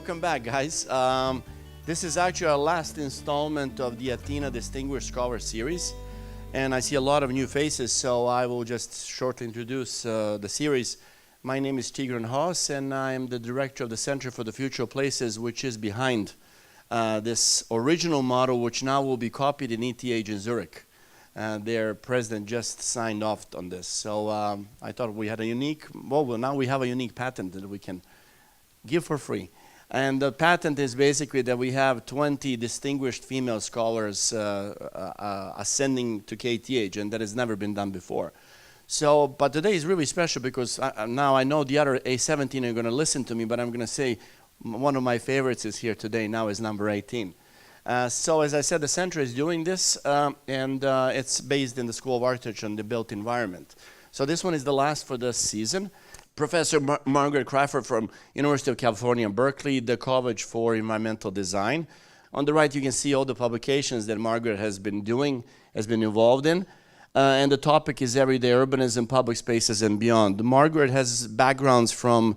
welcome back, guys. This is actually our last installment of the Athena Distinguished Scholar Series. And I see a lot of new faces, so I will just shortly introduce the series. My name is Tigran Haas, and I am the director of the Center for the Future of Places, which is behind this original model, which now will be copied in ETH in Zurich. Their president just signed off on this. So I thought we had a unique, well, now we have a unique patent that we can give for free. And the patent is basically that we have 20 distinguished female scholars ascending to KTH, and that has never been done before. So, but today is really special because now I know the other A17 are going to listen to me, but I'm going to say one of my favorites is here today, now is number 18. So as I said, the center is doing this, and it's based in the School of Architecture and the Built Environment. So this one is the last for the season. Professor Margaret Crawford from University of California, Berkeley, the College for Environmental Design. On the right, you can see all the publications that Margaret has been doing, has been involved in. And the topic is Everyday Urbanism, Public Spaces, and Beyond. Margaret has backgrounds from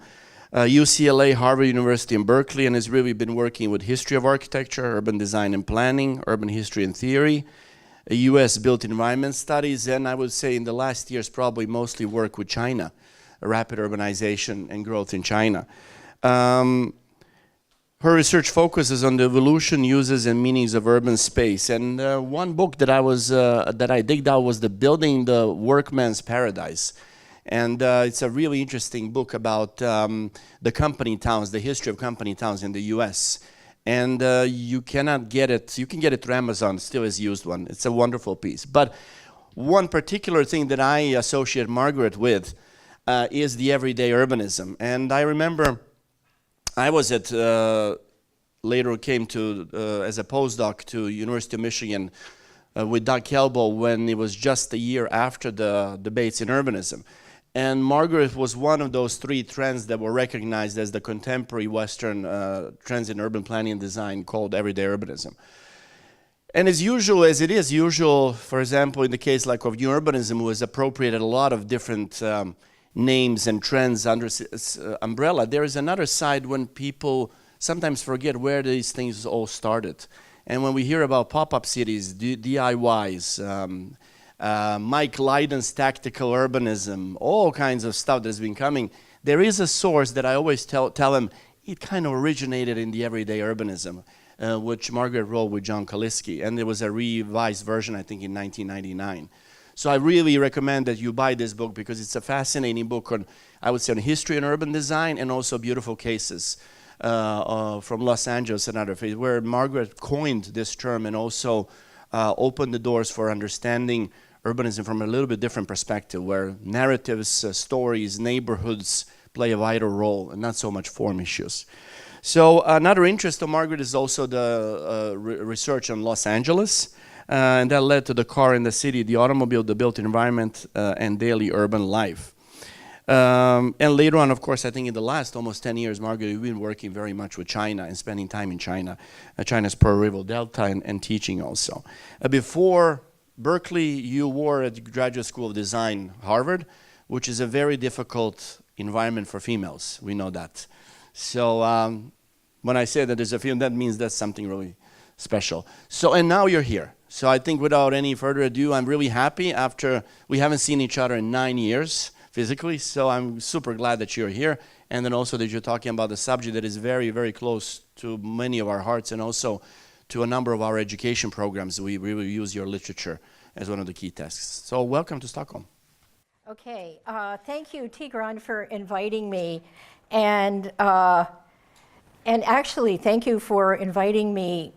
UCLA, Harvard University, and Berkeley, and has really been working with history of architecture, urban design and planning, urban history and theory, US built environment studies, and I would say in the last years probably mostly work with China, rapid urbanization and growth in China. Her research focuses on the evolution, uses, and meanings of urban space. And one book that I digged out was Building the Workman's Paradise. And it's a really interesting book about the company towns, the history of company towns in the US. And you cannot get it, you can get it through Amazon, still is used one. It's a wonderful piece. But one particular thing that I associate Margaret with is the everyday urbanism. And I remember I was at, later came to, as a postdoc to University of Michigan with Doug Kelbaugh when it was just a year after the debates in urbanism. And Margaret was one of those three trends that were recognized as the contemporary Western trends in urban planning and design called everyday urbanism. And as usual, as it is usual, for example, in the case like of new urbanism, was appropriated a lot of different names and trends under its umbrella. There is another side when people sometimes forget where these things all started. And when we hear about pop-up cities, DIYs, Mike Lydon's tactical urbanism, all kinds of stuff that's been coming, there is a source that I always tell them, it kind of originated in the everyday urbanism, which Margaret wrote with John Kaliski, and there was a revised version, I think, in 1999. So I really recommend that you buy this book because it's a fascinating book on, I would say, on history and urban design, and also beautiful cases from Los Angeles and other places, where Margaret coined this term and also opened the doors for understanding urbanism from a little bit different perspective, where narratives, stories, neighborhoods play a vital role, and not so much form issues. So another interest of Margaret is also the research on Los Angeles. And that led to the car in the city, the automobile, the built environment, and daily urban life. And later on, of course, I think in the last almost 10 years, Margaret, you've been working very much with China and spending time in China, China's Pearl River Delta, and teaching also. Before Berkeley, you were at the Graduate School of Design, Harvard, which is a very difficult environment for females. We know that. So when I say that there's a female, that means that's something really special. So, and now you're here. So I think without any further ado, I'm really happy after we haven't seen each other in 9 years physically. So I'm super glad that you're here. And then also that you're talking about the subject that is very, very close to many of our hearts and also to a number of our education programs. We really use your literature as one of the key tasks. So welcome to Stockholm. Okay, thank you, Tigran, for inviting me. And actually, thank you for inviting me.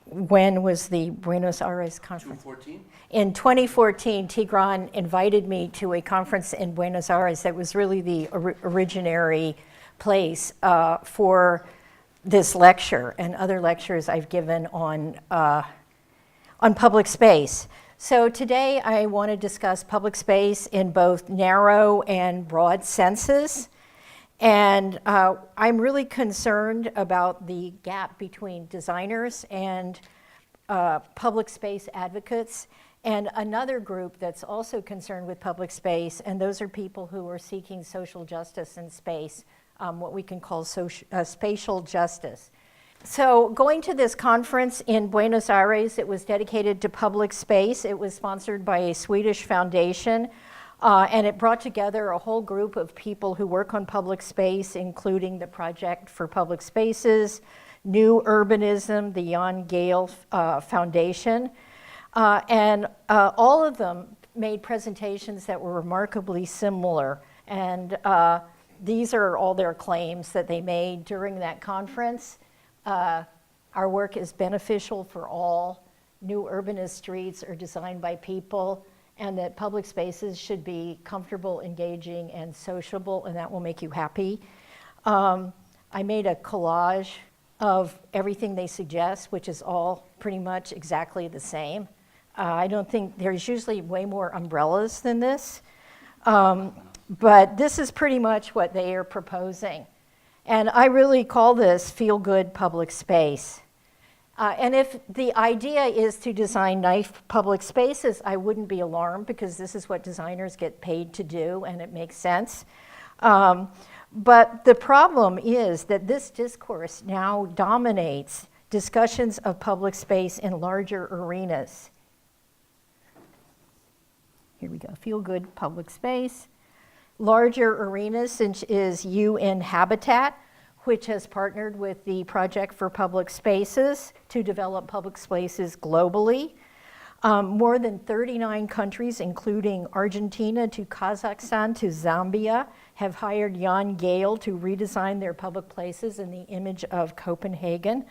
When was the Buenos Aires conference? 2014? In 2014, Tigran invited me to a conference in Buenos Aires that was really the originary place for this lecture and other lectures I've given on public space. So today I want to discuss public space in both narrow and broad senses. And I'm really concerned about the gap between designers and public space advocates, and another group that's also concerned with public space, and those are people who are seeking social justice in space, what we can call spatial justice. So going to this conference in Buenos Aires, it was dedicated to public space. It was sponsored by a Swedish foundation, and it brought together a whole group of people who work on public space, including the Project for Public Spaces, New Urbanism, the Jan Gehl Foundation, and all of them made presentations that were remarkably similar. And these are all their claims that they made during that conference. Our work is beneficial for all. New urbanist streets are designed by people, and that public spaces should be comfortable, engaging, and sociable, and that will make you happy. I made a collage of everything they suggest, which is all pretty much exactly the same. I don't think there's usually way more umbrellas than this, but this is pretty much what they are proposing. And I really call this feel-good public space. And if the idea is to design nice public spaces, I wouldn't be alarmed because this is what designers get paid to do and it makes sense. But the problem is that this discourse now dominates discussions of public space in larger arenas. Here we go, feel-good public space. Larger arenas is UN Habitat, which has partnered with the Project for Public Spaces to develop public spaces globally. More than 39 countries, including Argentina to Kazakhstan to Zambia, have hired Jan Gehl to redesign their public places in the image of Copenhagen.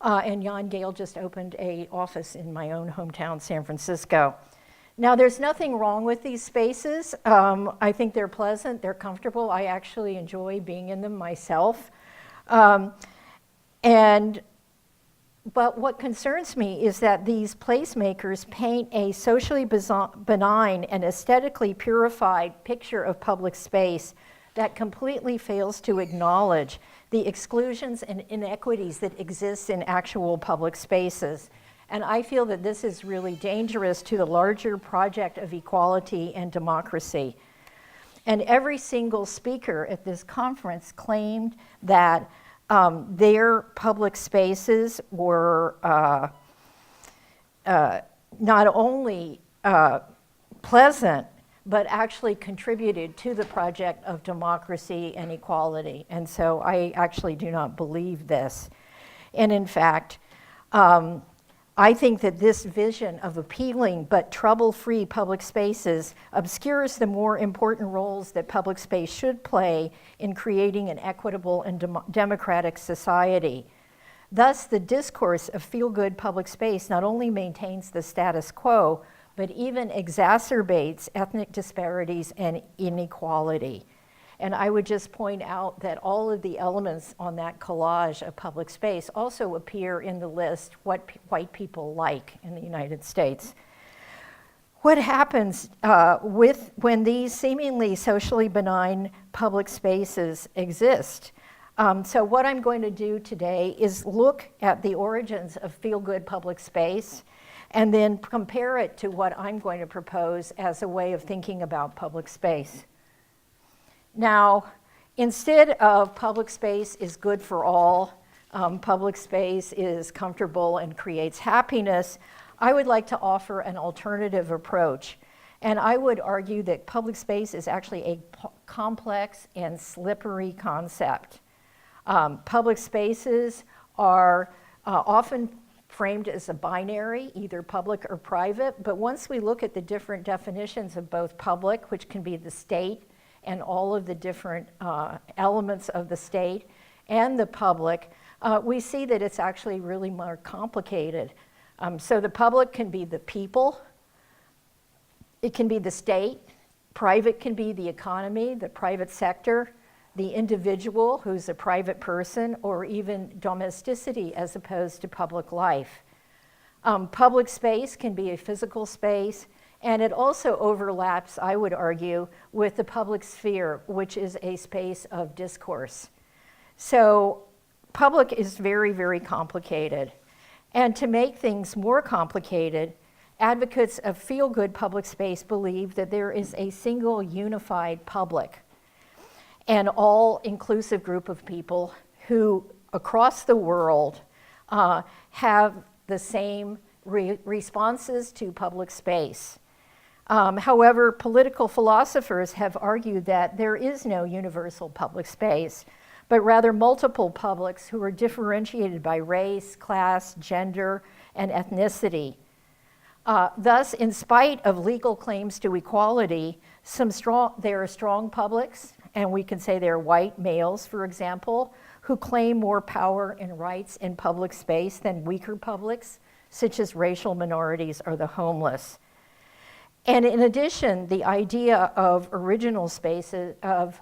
And Jan Gehl just opened an office in my own hometown, San Francisco. Now, there's nothing wrong with these spaces. I think they're pleasant, they're comfortable. I actually enjoy being in them myself. But what concerns me is that these placemakers paint a socially benign and aesthetically purified picture of public space that completely fails to acknowledge the exclusions and inequities that exist in actual public spaces. And I feel that this is really dangerous to the larger project of equality and democracy. And every single speaker at this conference claimed that their public spaces were not only pleasant, but actually contributed to the project of democracy and equality. And so I actually do not believe this. And in fact, I think that this vision of appealing but trouble-free public spaces obscures the more important roles that public space should play in creating an equitable and democratic society. Thus, the discourse of feel-good public space not only maintains the status quo, but even exacerbates ethnic disparities and inequality. And I would just point out that all of the elements on that collage of public space also appear in the list what white people like in the United States. What happens when these seemingly socially benign public spaces exist? So what I'm going to do today is look at the origins of feel-good public space and then compare it to what I'm going to propose as a way of thinking about public space. Now, instead of public space is good for all, public space is comfortable and creates happiness, I would like to offer an alternative approach. And I would argue that public space is actually a complex and slippery concept. Public spaces are often framed as a binary, either public or private, but once we look at the different definitions of both public, which can be the state, and all of the different elements of the state and the public, we see that it's actually really more complicated. So the public can be the people, it can be the state, private can be the economy, the private sector, the individual who's a private person, or even domesticity as opposed to public life. Public space can be a physical space, and it also overlaps, I would argue, with the public sphere, which is a space of discourse. So public is very, very complicated. And to make things more complicated, advocates of feel-good public space believe that there is a single unified public. an all-inclusive group of people who, across the world, have the same responses to public space. However, political philosophers have argued that there is no universal public space, but rather multiple publics who are differentiated by race, class, gender, and ethnicity. Thus, in spite of legal claims to equality, there are strong publics, and we can say they're white males, for example, who claim more power and rights in public space than weaker publics, such as racial minorities or the homeless. And in addition, the idea of original spaces, of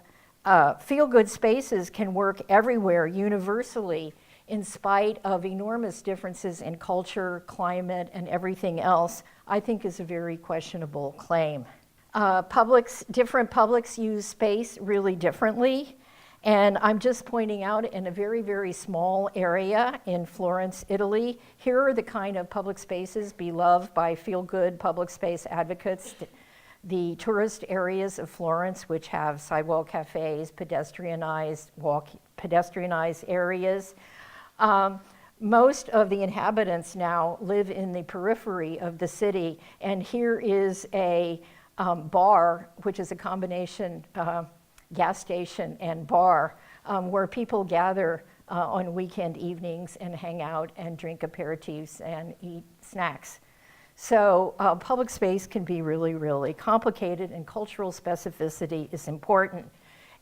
feel-good spaces can work everywhere universally in spite of enormous differences in culture, climate, and everything else, I think is a very questionable claim. Different publics use space really differently. And I'm just pointing out in a very, very small area in Florence, Italy, here are the kind of public spaces beloved by feel-good public space advocates. The tourist areas of Florence, which have sidewalk cafes, pedestrianized areas. Most of the inhabitants now live in the periphery of the city, and here is a bar, which is a combination gas station and bar, where people gather on weekend evenings and hang out and drink aperitifs and eat snacks. So public space can be really, really complicated, and cultural specificity is important.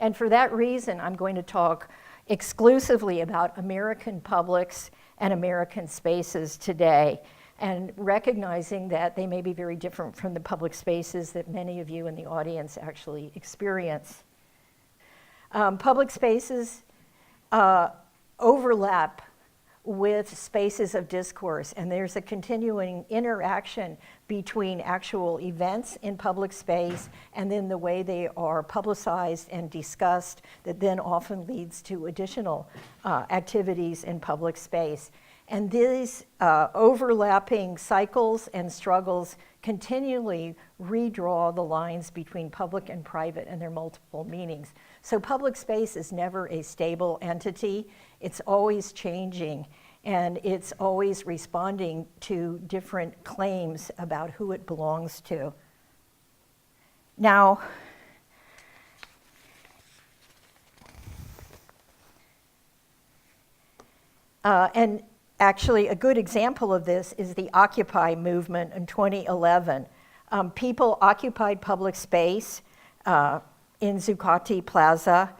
And for that reason, I'm going to talk exclusively about American publics and American spaces today, and recognizing that they may be very different from the public spaces that many of you in the audience actually experience. Public spaces overlap with spaces of discourse, and there's a continuing interaction between actual events in public space and then the way they are publicized and discussed that then often leads to additional activities in public space. And these overlapping cycles and struggles continually redraw the lines between public and private and their multiple meanings. So public space is never a stable entity. It's always changing, and it's always responding to different claims about who it belongs to. Now, and actually, a good example of this is the Occupy movement in 2011. People occupied public space in Zuccotti Plaza.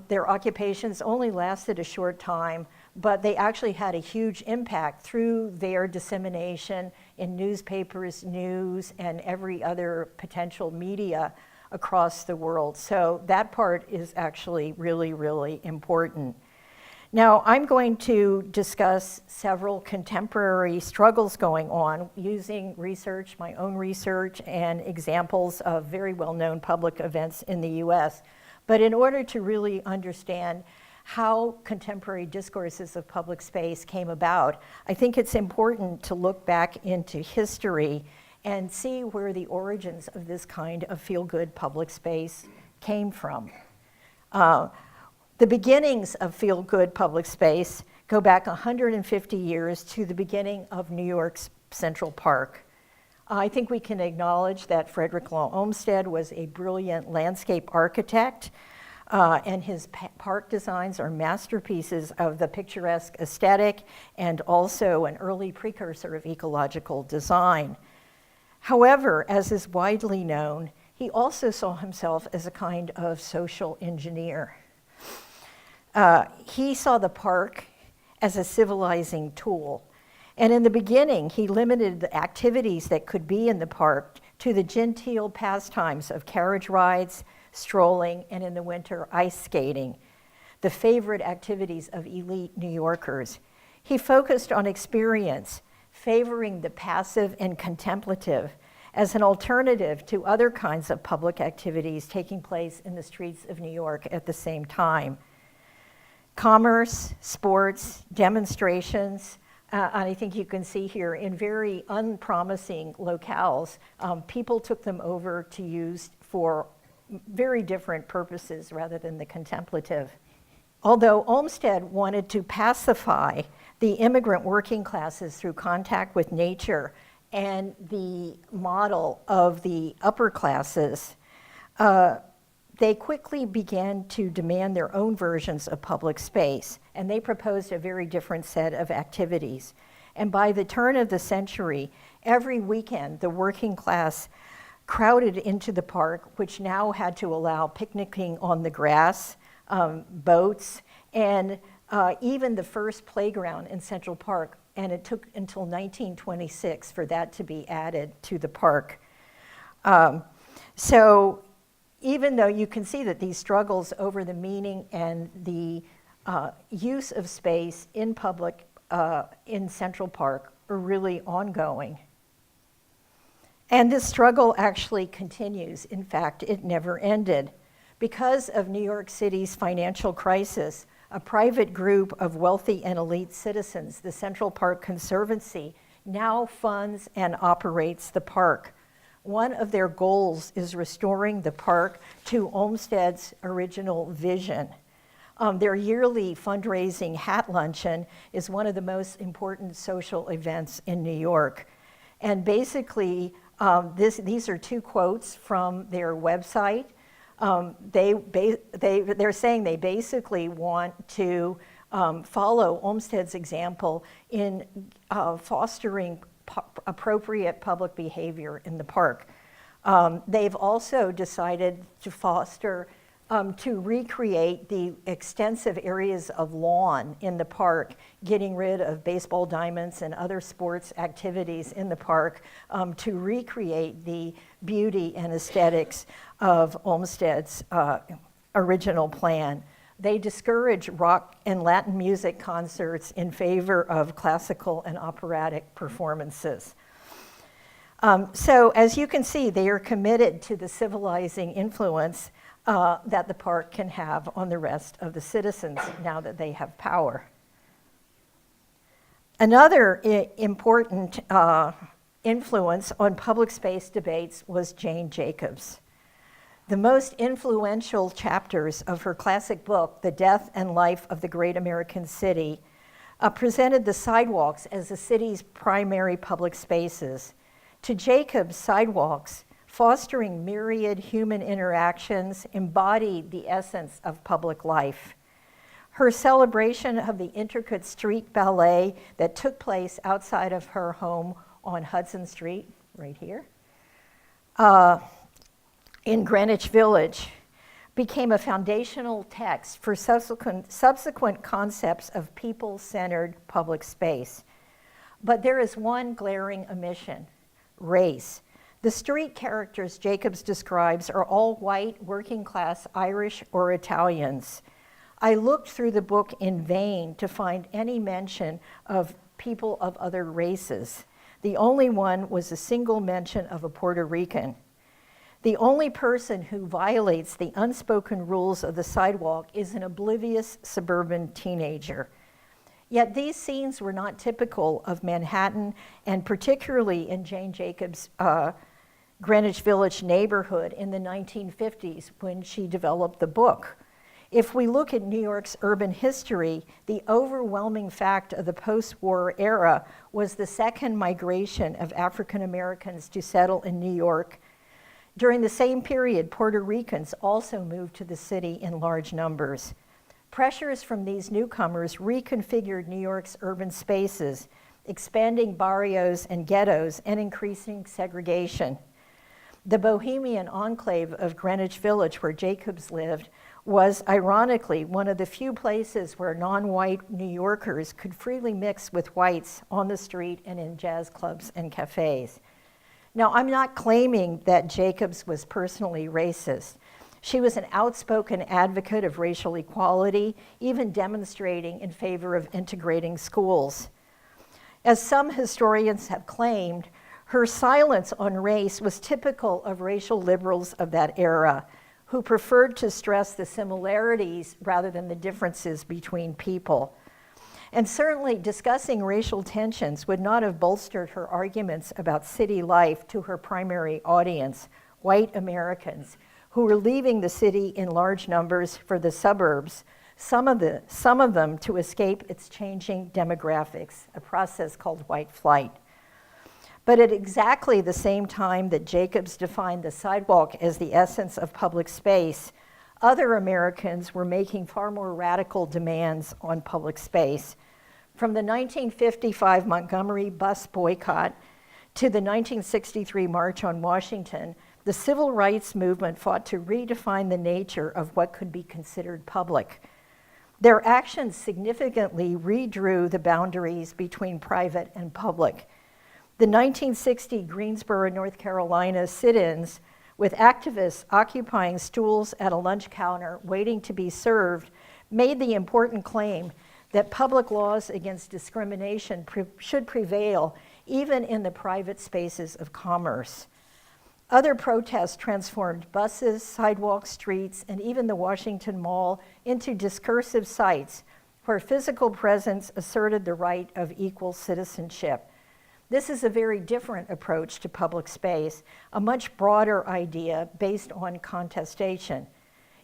Their occupations only lasted a short time, but they actually had a huge impact through their dissemination in newspapers, news, and every other potential media across the world. So that part is actually really, really important. Now, I'm going to discuss several contemporary struggles going on using research, my own research, and examples of very well-known public events in the US. But in order to really understand how contemporary discourses of public space came about, I think it's important to look back into history and see where the origins of this kind of feel-good public space came from. The beginnings of feel-good public space go back 150 years to the beginning of New York's Central Park. I think we can acknowledge that Frederick Law Olmsted was a brilliant landscape architect, and his park designs are masterpieces of the picturesque aesthetic and also an early precursor of ecological design. However, as is widely known, he also saw himself as a kind of social engineer. He saw the park as a civilizing tool. And in the beginning, he limited the activities that could be in the park to the genteel pastimes of carriage rides, strolling, and in the winter, ice skating, the favorite activities of elite New Yorkers. He focused on experience, favoring the passive and contemplative as an alternative to other kinds of public activities taking place in the streets of New York at the same time. Commerce, sports, demonstrations, and I think you can see here in very unpromising locales, people took them over to use for very different purposes rather than the contemplative. Although Olmsted wanted to pacify the immigrant working classes through contact with nature and the model of the upper classes, they quickly began to demand their own versions of public space, and they proposed a very different set of activities. And by the turn of the century, every weekend, the working class crowded into the park, which now had to allow picnicking on the grass, boats, and even the first playground in Central Park. And it took until 1926 for that to be added to the park. So even though you can see that these struggles over the meaning and the use of space in public in Central Park are really ongoing. And this struggle actually continues. In fact, it never ended. Because of New York City's financial crisis, a private group of wealthy and elite citizens, the Central Park Conservancy, now funds and operates the park. One of their goals is restoring the park to Olmsted's original vision. Their yearly fundraising hat luncheon is one of the most important social events in New York. And basically, these are two quotes from their website. They're saying they basically want to follow Olmsted's example in fostering appropriate public behavior in the park. They've also decided to foster, to recreate the extensive areas of lawn in the park, getting rid of baseball diamonds and other sports activities in the park, to recreate the beauty and aesthetics of Olmsted's original plan. They discourage rock and Latin music concerts in favor of classical and operatic performances. So as you can see, they are committed to the civilizing influence that the park can have on the rest of the citizens now that they have power. Another important influence on public space debates was Jane Jacobs. The most influential chapters of her classic book, The Death and Life of the Great American City, presented the sidewalks as the city's primary public spaces. To Jacobs, sidewalks, fostering myriad human interactions, embodied the essence of public life. Her celebration of the intricate street ballet that took place outside of her home on Hudson Street, right here, in Greenwich Village, became a foundational text for subsequent concepts of people-centered public space. But there is one glaring omission: race. The street characters Jacobs describes are all white, working-class Irish or Italians. I looked through the book in vain to find any mention of people of other races. The only one was a single mention of a Puerto Rican. The only person who violates the unspoken rules of the sidewalk is an oblivious suburban teenager. Yet these scenes were not typical of Manhattan, and particularly in Jane Jacobs' Greenwich Village neighborhood in the 1950s when she developed the book. If we look at New York's urban history, the overwhelming fact of the post-war era was the second migration of African Americans to settle in New York. During the same period, Puerto Ricans also moved to the city in large numbers. Pressures from these newcomers reconfigured New York's urban spaces, expanding barrios and ghettos and increasing segregation. The bohemian enclave of Greenwich Village, where Jacobs lived, was ironically one of the few places where non-white New Yorkers could freely mix with whites on the street and in jazz clubs and cafes. Now, I'm not claiming that Jacobs was personally racist. She was an outspoken advocate of racial equality, even demonstrating in favor of integrating schools. As some historians have claimed, her silence on race was typical of racial liberals of that era, who preferred to stress the similarities rather than the differences between people. And certainly discussing racial tensions would not have bolstered her arguments about city life to her primary audience, white Americans, who were leaving the city in large numbers for the suburbs, some of them to escape its changing demographics, a process called white flight. But at exactly the same time that Jacobs defined the sidewalk as the essence of public space, other Americans were making far more radical demands on public space. From the 1955 Montgomery bus boycott to the 1963 March on Washington, the civil rights movement fought to redefine the nature of what could be considered public. Their actions significantly redrew the boundaries between private and public. The 1960 Greensboro, North Carolina sit-ins, with activists occupying stools at a lunch counter waiting to be served, made the important claim that public laws against discrimination should prevail even in the private spaces of commerce. Other protests transformed buses, sidewalks, streets, and even the Washington Mall into discursive sites where physical presence asserted the right of equal citizenship. This is a very different approach to public space, a much broader idea based on contestation.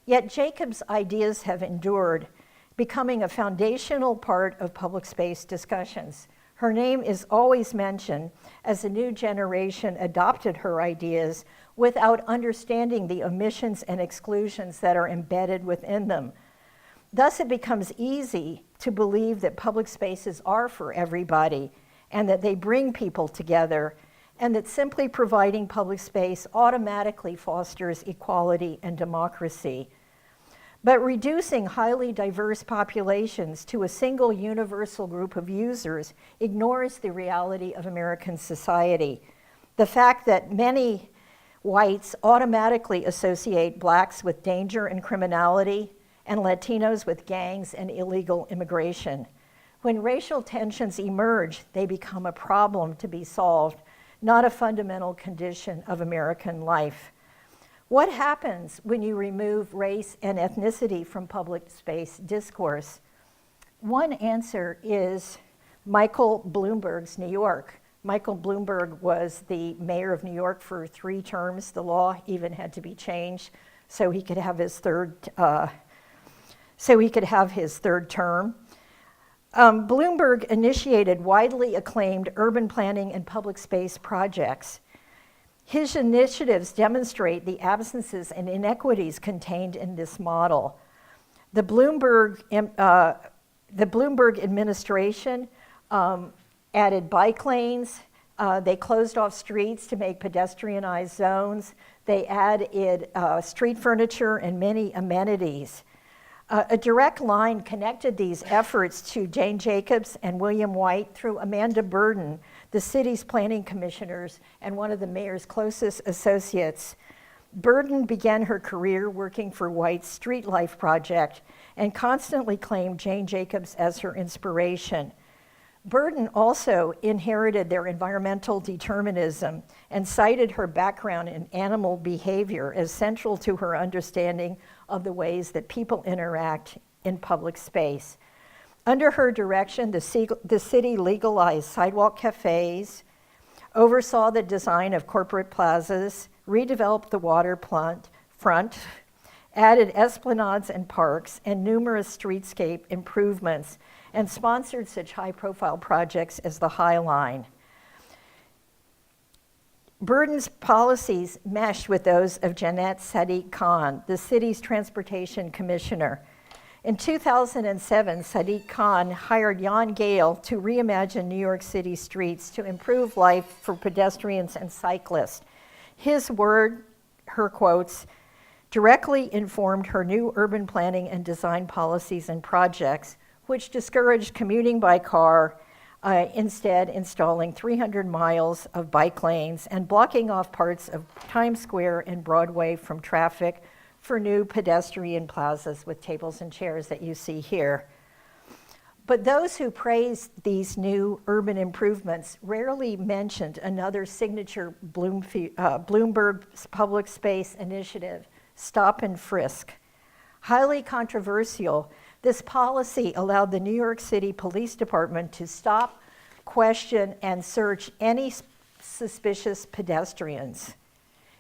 Yet Jacobs' ideas have endured, becoming a foundational part of public space discussions. Her name is always mentioned as a new generation adopted her ideas without understanding the omissions and exclusions that are embedded within them. Thus, it becomes easy to believe that public spaces are for everybody and that they bring people together, and that simply providing public space automatically fosters equality and democracy. But reducing highly diverse populations to a single universal group of users ignores the reality of American society. The fact that many whites automatically associate blacks with danger and criminality, and Latinos with gangs and illegal immigration. When racial tensions emerge, they become a problem to be solved, not a fundamental condition of American life. What happens when you remove race and ethnicity from public space discourse? One answer is Michael Bloomberg's New York. Michael Bloomberg was the mayor of New York for 3 terms. The law even had to be changed so he could have his third term. Bloomberg initiated widely acclaimed urban planning and public space projects. His initiatives demonstrate the absences and inequities contained in this model. The Bloomberg administration added bike lanes. They closed off streets to make pedestrianized zones. They added street furniture and many amenities. A direct line connected these efforts to Jane Jacobs and William White through Amanda Burden, the city's planning commissioners and one of the mayor's closest associates. Burden began her career working for White's Street Life project and constantly claimed Jane Jacobs as her inspiration. Burden also inherited their environmental determinism and cited her background in animal behavior as central to her understanding of the ways that people interact in public space. Under her direction, the city legalized sidewalk cafes, oversaw the design of corporate plazas, redeveloped the waterfront, added esplanades and parks, and numerous streetscape improvements, and sponsored such high-profile projects as the High Line. Burden's policies meshed with those of Janette Sadiq Khan, the city's transportation commissioner. In 2007, Sadiq Khan hired Jan Gale to reimagine New York City streets to improve life for pedestrians and cyclists. His word, her quotes, directly informed her new urban planning and design policies and projects, which discouraged commuting by car, instead installing 300 miles of bike lanes and blocking off parts of Times Square and Broadway from traffic for new pedestrian plazas with tables and chairs that you see here. But those who praised these new urban improvements rarely mentioned another signature Bloomberg public space initiative, Stop and Frisk. Highly controversial, this policy allowed the New York City Police Department to stop, question, and search any suspicious pedestrians.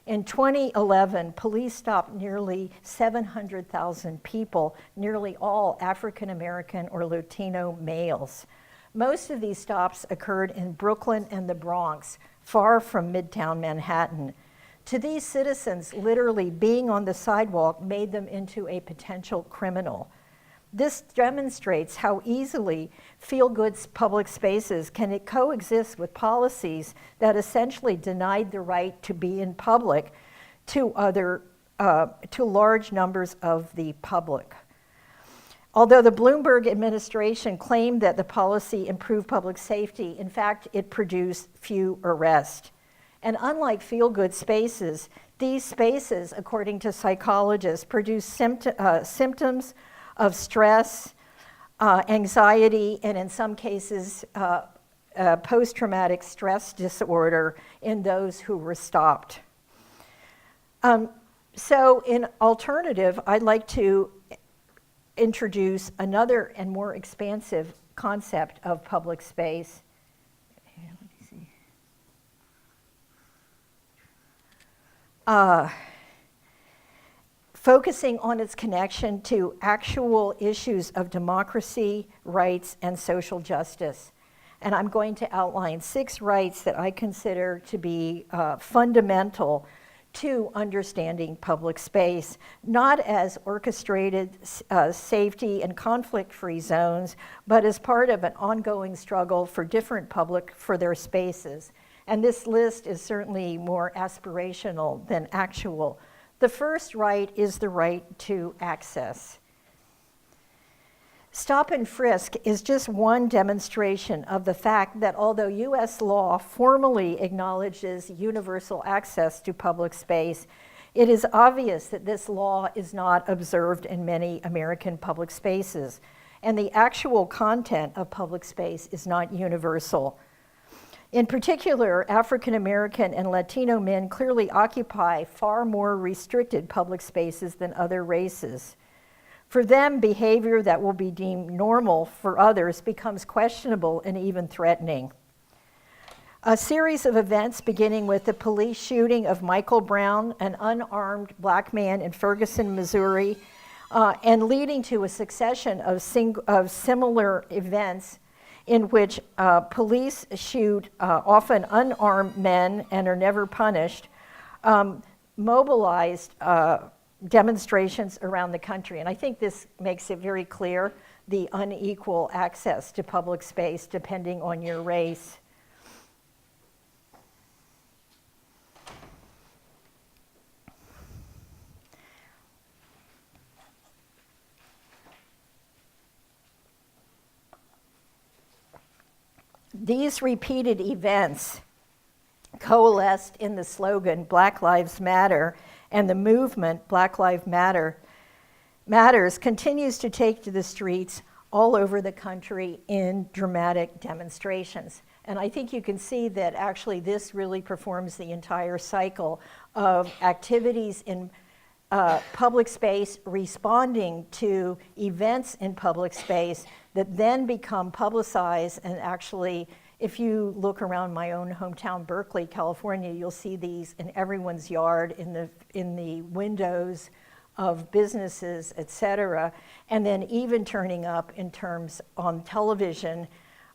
In 2011, police stopped nearly 700,000 people, nearly all African American or Latino males. Most of these stops occurred in Brooklyn and the Bronx, far from Midtown Manhattan. To these citizens, literally being on the sidewalk made them into a potential criminal. This demonstrates how easily feel-good public spaces can coexist with policies that essentially denied the right to be in public to large numbers of the public. Although the Bloomberg administration claimed that the policy improved public safety, in fact, it produced few arrests. And unlike feel-good spaces, these spaces, according to psychologists, produce symptoms of stress, anxiety, and in some cases, post-traumatic stress disorder in those who were stopped. So in alternative, I'd like to introduce another and more expansive concept of public space. Focusing on its connection to actual issues of democracy, rights, and social justice. And I'm going to outline 6 rights that I consider to be fundamental to understanding public space, not as orchestrated safety and conflict-free zones, but as part of an ongoing struggle for different public for their spaces. And this list is certainly more aspirational than actual. The first right is the right to access. Stop and frisk is just one demonstration of the fact that although US law formally acknowledges universal access to public space, it is obvious that this law is not observed in many American public spaces, and the actual content of public space is not universal. In particular, African American and Latino men clearly occupy far more restricted public spaces than other races. For them, behavior that will be deemed normal for others becomes questionable and even threatening. A series of events beginning with the police shooting of Michael Brown, an unarmed black man in Ferguson, Missouri, and leading to a succession of similar events in which police shoot often unarmed men and are never punished, mobilized demonstrations around the country. And I think this makes it very clear the unequal access to public space depending on your race. These repeated events coalesced in the slogan Black Lives Matter, and the movement Black Lives Matters continues to take to the streets all over the country in dramatic demonstrations. And I think you can see that actually this really performs the entire cycle of activities in public space responding to events in public space that then become publicized. And actually, if you look around my own hometown, Berkeley, California, you'll see these in everyone's yard, in the windows of businesses, et cetera, and then even turning up in terms on television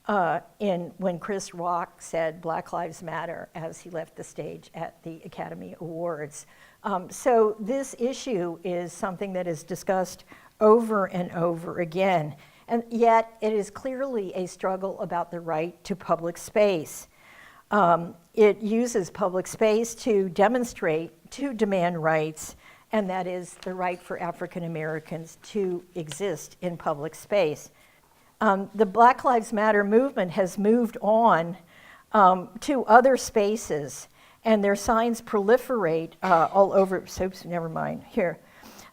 when Chris Rock said Black Lives Matter as he left the stage at the Academy Awards. So this issue is something that is discussed over and over again. And yet, it is clearly a struggle about the right to public space. It uses public space to demonstrate, to demand rights, and that is the right for African Americans to exist in public space. The Black Lives Matter movement has moved on to other spaces, and their signs proliferate all over. Oops, never mind, here.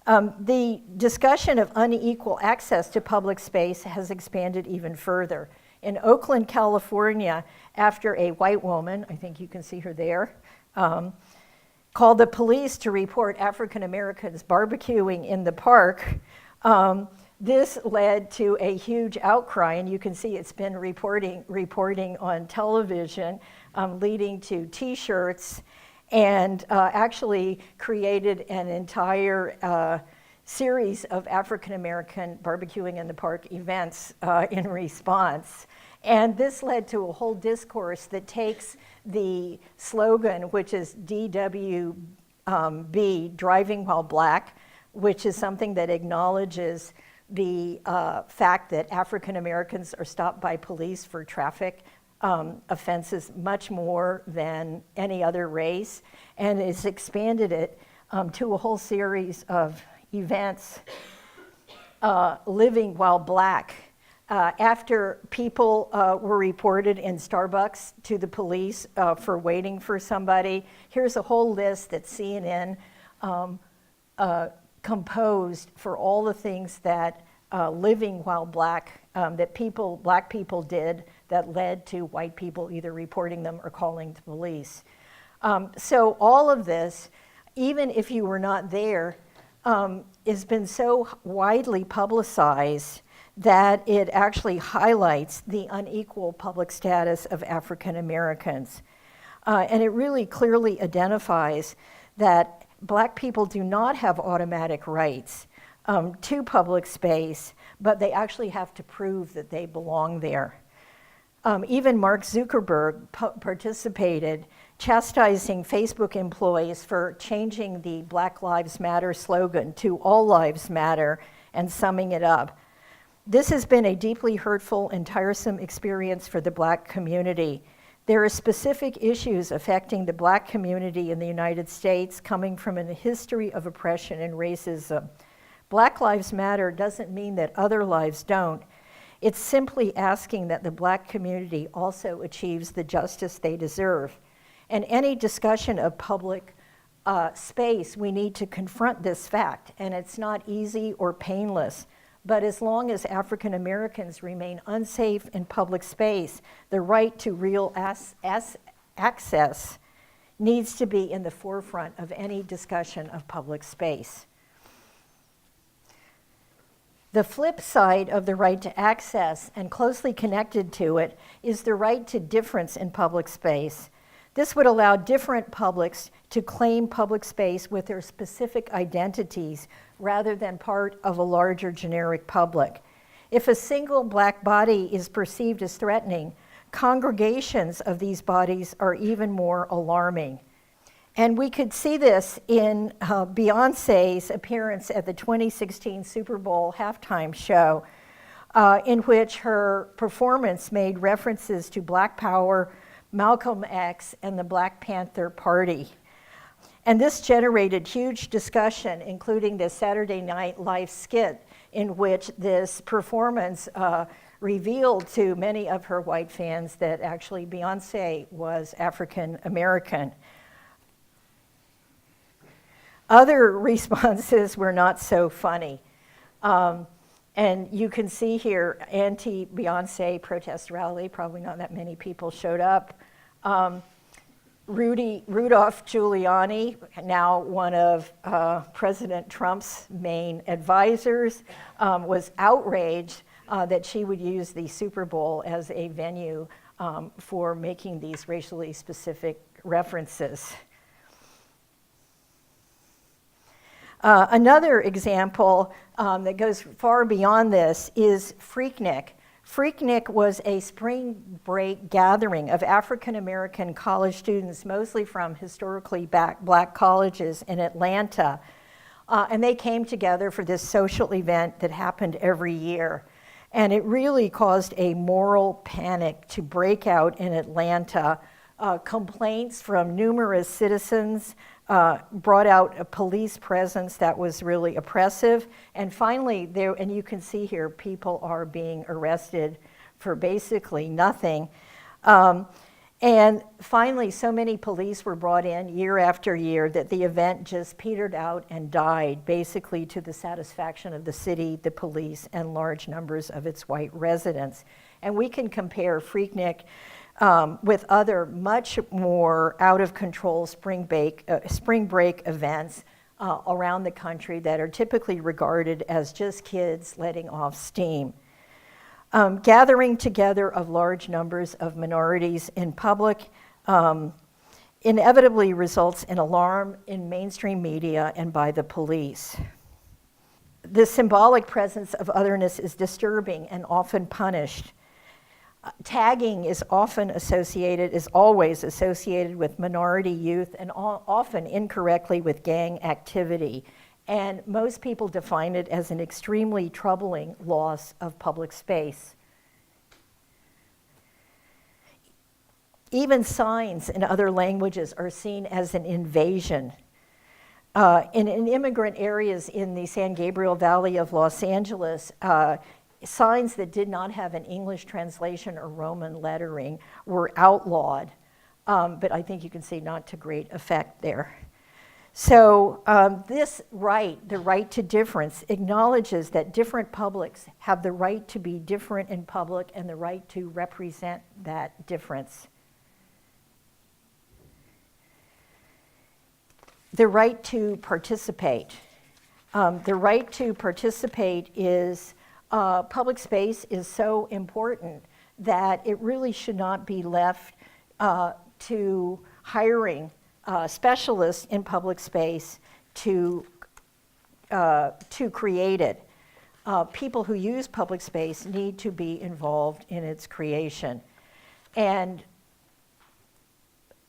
The discussion of unequal access to public space has expanded even further. In Oakland, California, after a white woman, I think you can see her there, called the police to report African Americans barbecuing in the park, this led to a huge outcry, and you can see it's been reporting on television, leading to T-shirts and actually created an entire series of African-American barbecuing in the park events in response. And this led to a whole discourse that takes the slogan, which is DWB, driving while black, which is something that acknowledges the fact that African Americans are stopped by police for traffic offenses much more than any other race, and it's expanded it to a whole series of events, living while black. After people were reported in Starbucks to the police for waiting for somebody, here's a whole list that CNN composed for all the things that living while black, that black people did that led to white people either reporting them or calling the police. So all of this, even if you were not there, has been so widely publicized that it actually highlights the unequal public status of African Americans. And it really clearly identifies that black people do not have automatic rights to public space, but they actually have to prove that they belong there. Even Mark Zuckerberg participated, chastising Facebook employees for changing the Black Lives Matter slogan to All Lives Matter and summing it up. This has been a deeply hurtful and tiresome experience for the black community. There are specific issues affecting the black community in the United States coming from a history of oppression and racism. Black Lives Matter doesn't mean that other lives don't. It's simply asking that the black community also achieves the justice they deserve. And any discussion of public space, we need to confront this fact, and it's not easy or painless. But as long as African Americans remain unsafe in public space, the right to real access needs to be in the forefront of any discussion of public space. The flip side of the right to access, and closely connected to it, is the right to difference in public space. This would allow different publics to claim public space with their specific identities rather than part of a larger generic public. If a single black body is perceived as threatening, congregations of these bodies are even more alarming. And we could see this in Beyonce's appearance at the 2016 Super Bowl halftime show, in which her performance made references to Black Power, Malcolm X, and the Black Panther Party. And this generated huge discussion, including the Saturday Night Live skit in which this performance revealed to many of her white fans that actually Beyonce was African American. Other responses were not so funny. And you can see here, anti-Beyonce protest rally, probably not that many people showed up. Rudolph Giuliani, now one of President Trump's main advisors, was outraged that she would use the Super Bowl as a venue for making these racially specific references. Another example that goes far beyond this is Freaknik. Freaknik was a spring break gathering of African American college students, mostly from historically black colleges in Atlanta. And they came together for this social event that happened every year. And it really caused a moral panic to break out in Atlanta. Complaints from numerous citizens brought out a police presence that was really oppressive. And finally, and you can see here, people are being arrested for basically nothing. And finally, so many police were brought in year after year that the event just petered out and died, basically to the satisfaction of the city, the police, and large numbers of its white residents. And we can compare Freaknik with other much more out-of-control spring break events around the country that are typically regarded as just kids letting off steam. Gathering together of large numbers of minorities in public inevitably results in alarm in mainstream media and by the police. The symbolic presence of otherness is disturbing and often punished. Tagging is always associated with minority youth and often incorrectly with gang activity. And most people define it as an extremely troubling loss of public space. Even signs in other languages are seen as an invasion. In immigrant areas in the San Gabriel Valley of Los Angeles, signs that did not have an English translation or Roman lettering were outlawed, but I think you can see not to great effect there. So this right, the right to difference, acknowledges that different publics have the right to be different in public and the right to represent that difference. The right to participate. The right to participate is, public space is so important that it really should not be left to hiring specialists in public space to create it. People who use public space need to be involved in its creation. And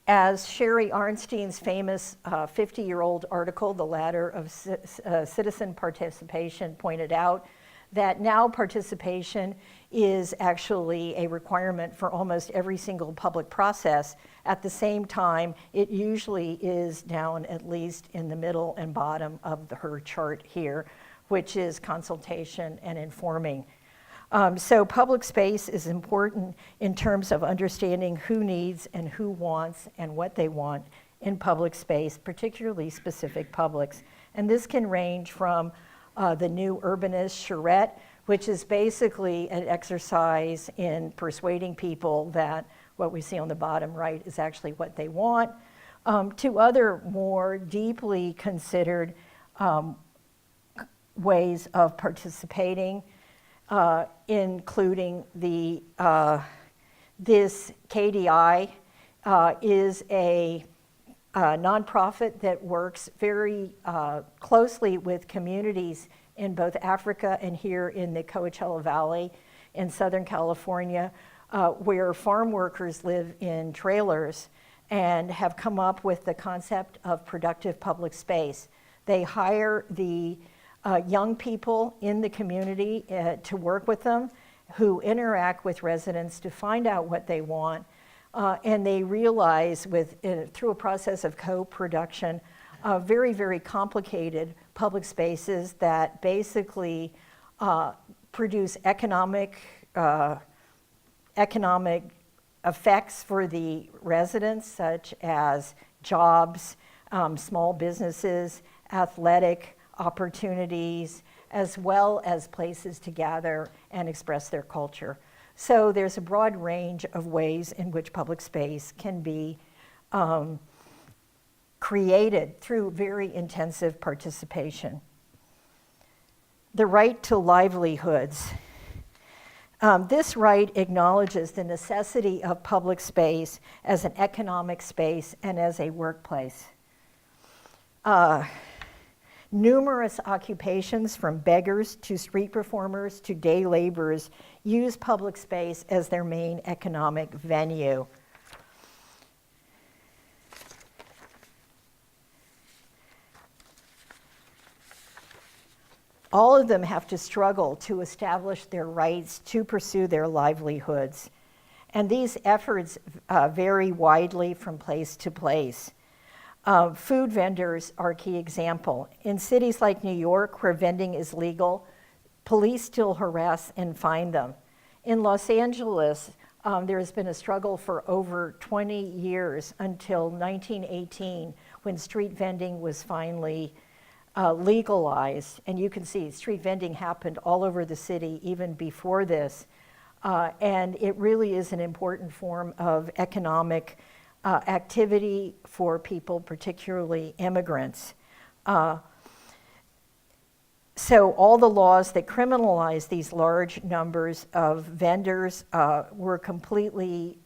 as Sherry Arnstein's famous 50-year-old article, The Ladder of Citizen Participation, pointed out, that now participation is actually a requirement for almost every single public process. At the same time, it usually is down at least in the middle and bottom of her chart here, which is consultation and informing. So public space is important in terms of understanding who needs and who wants and what they want in public space, particularly specific publics. And this can range from the new urbanist charrette, which is basically an exercise in persuading people that what we see on the bottom right is actually what they want, to other more deeply considered ways of participating, including this KDI is a nonprofit that works very closely with communities in both Africa and here in the Coachella Valley in Southern California, where farm workers live in trailers and have come up with the concept of productive public space. They hire the young people in the community to work with them, who interact with residents to find out what they want, and they realize through a process of co-production, very, very complicated public spaces that basically produce economic effects for the residents, such as jobs, small businesses, athletic opportunities, as well as places to gather and express their culture. So there's a broad range of ways in which public space can be created through very intensive participation. The right to livelihoods. This right acknowledges the necessity of public space as an economic space and as a workplace. Numerous occupations, from beggars to street performers to day laborers, use public space as their main economic venue. All of them have to struggle to establish their rights to pursue their livelihoods. And these efforts vary widely from place to place. Food vendors are a key example. In cities like New York, where vending is legal, police still harass and fine them. In Los Angeles, there has been a struggle for over 20 years until 1918, when street vending was finally legalized. And you can see street vending happened all over the city even before this. And it really is an important form of economic activity for people, particularly immigrants. So all the laws that criminalize these large numbers of vendors were completely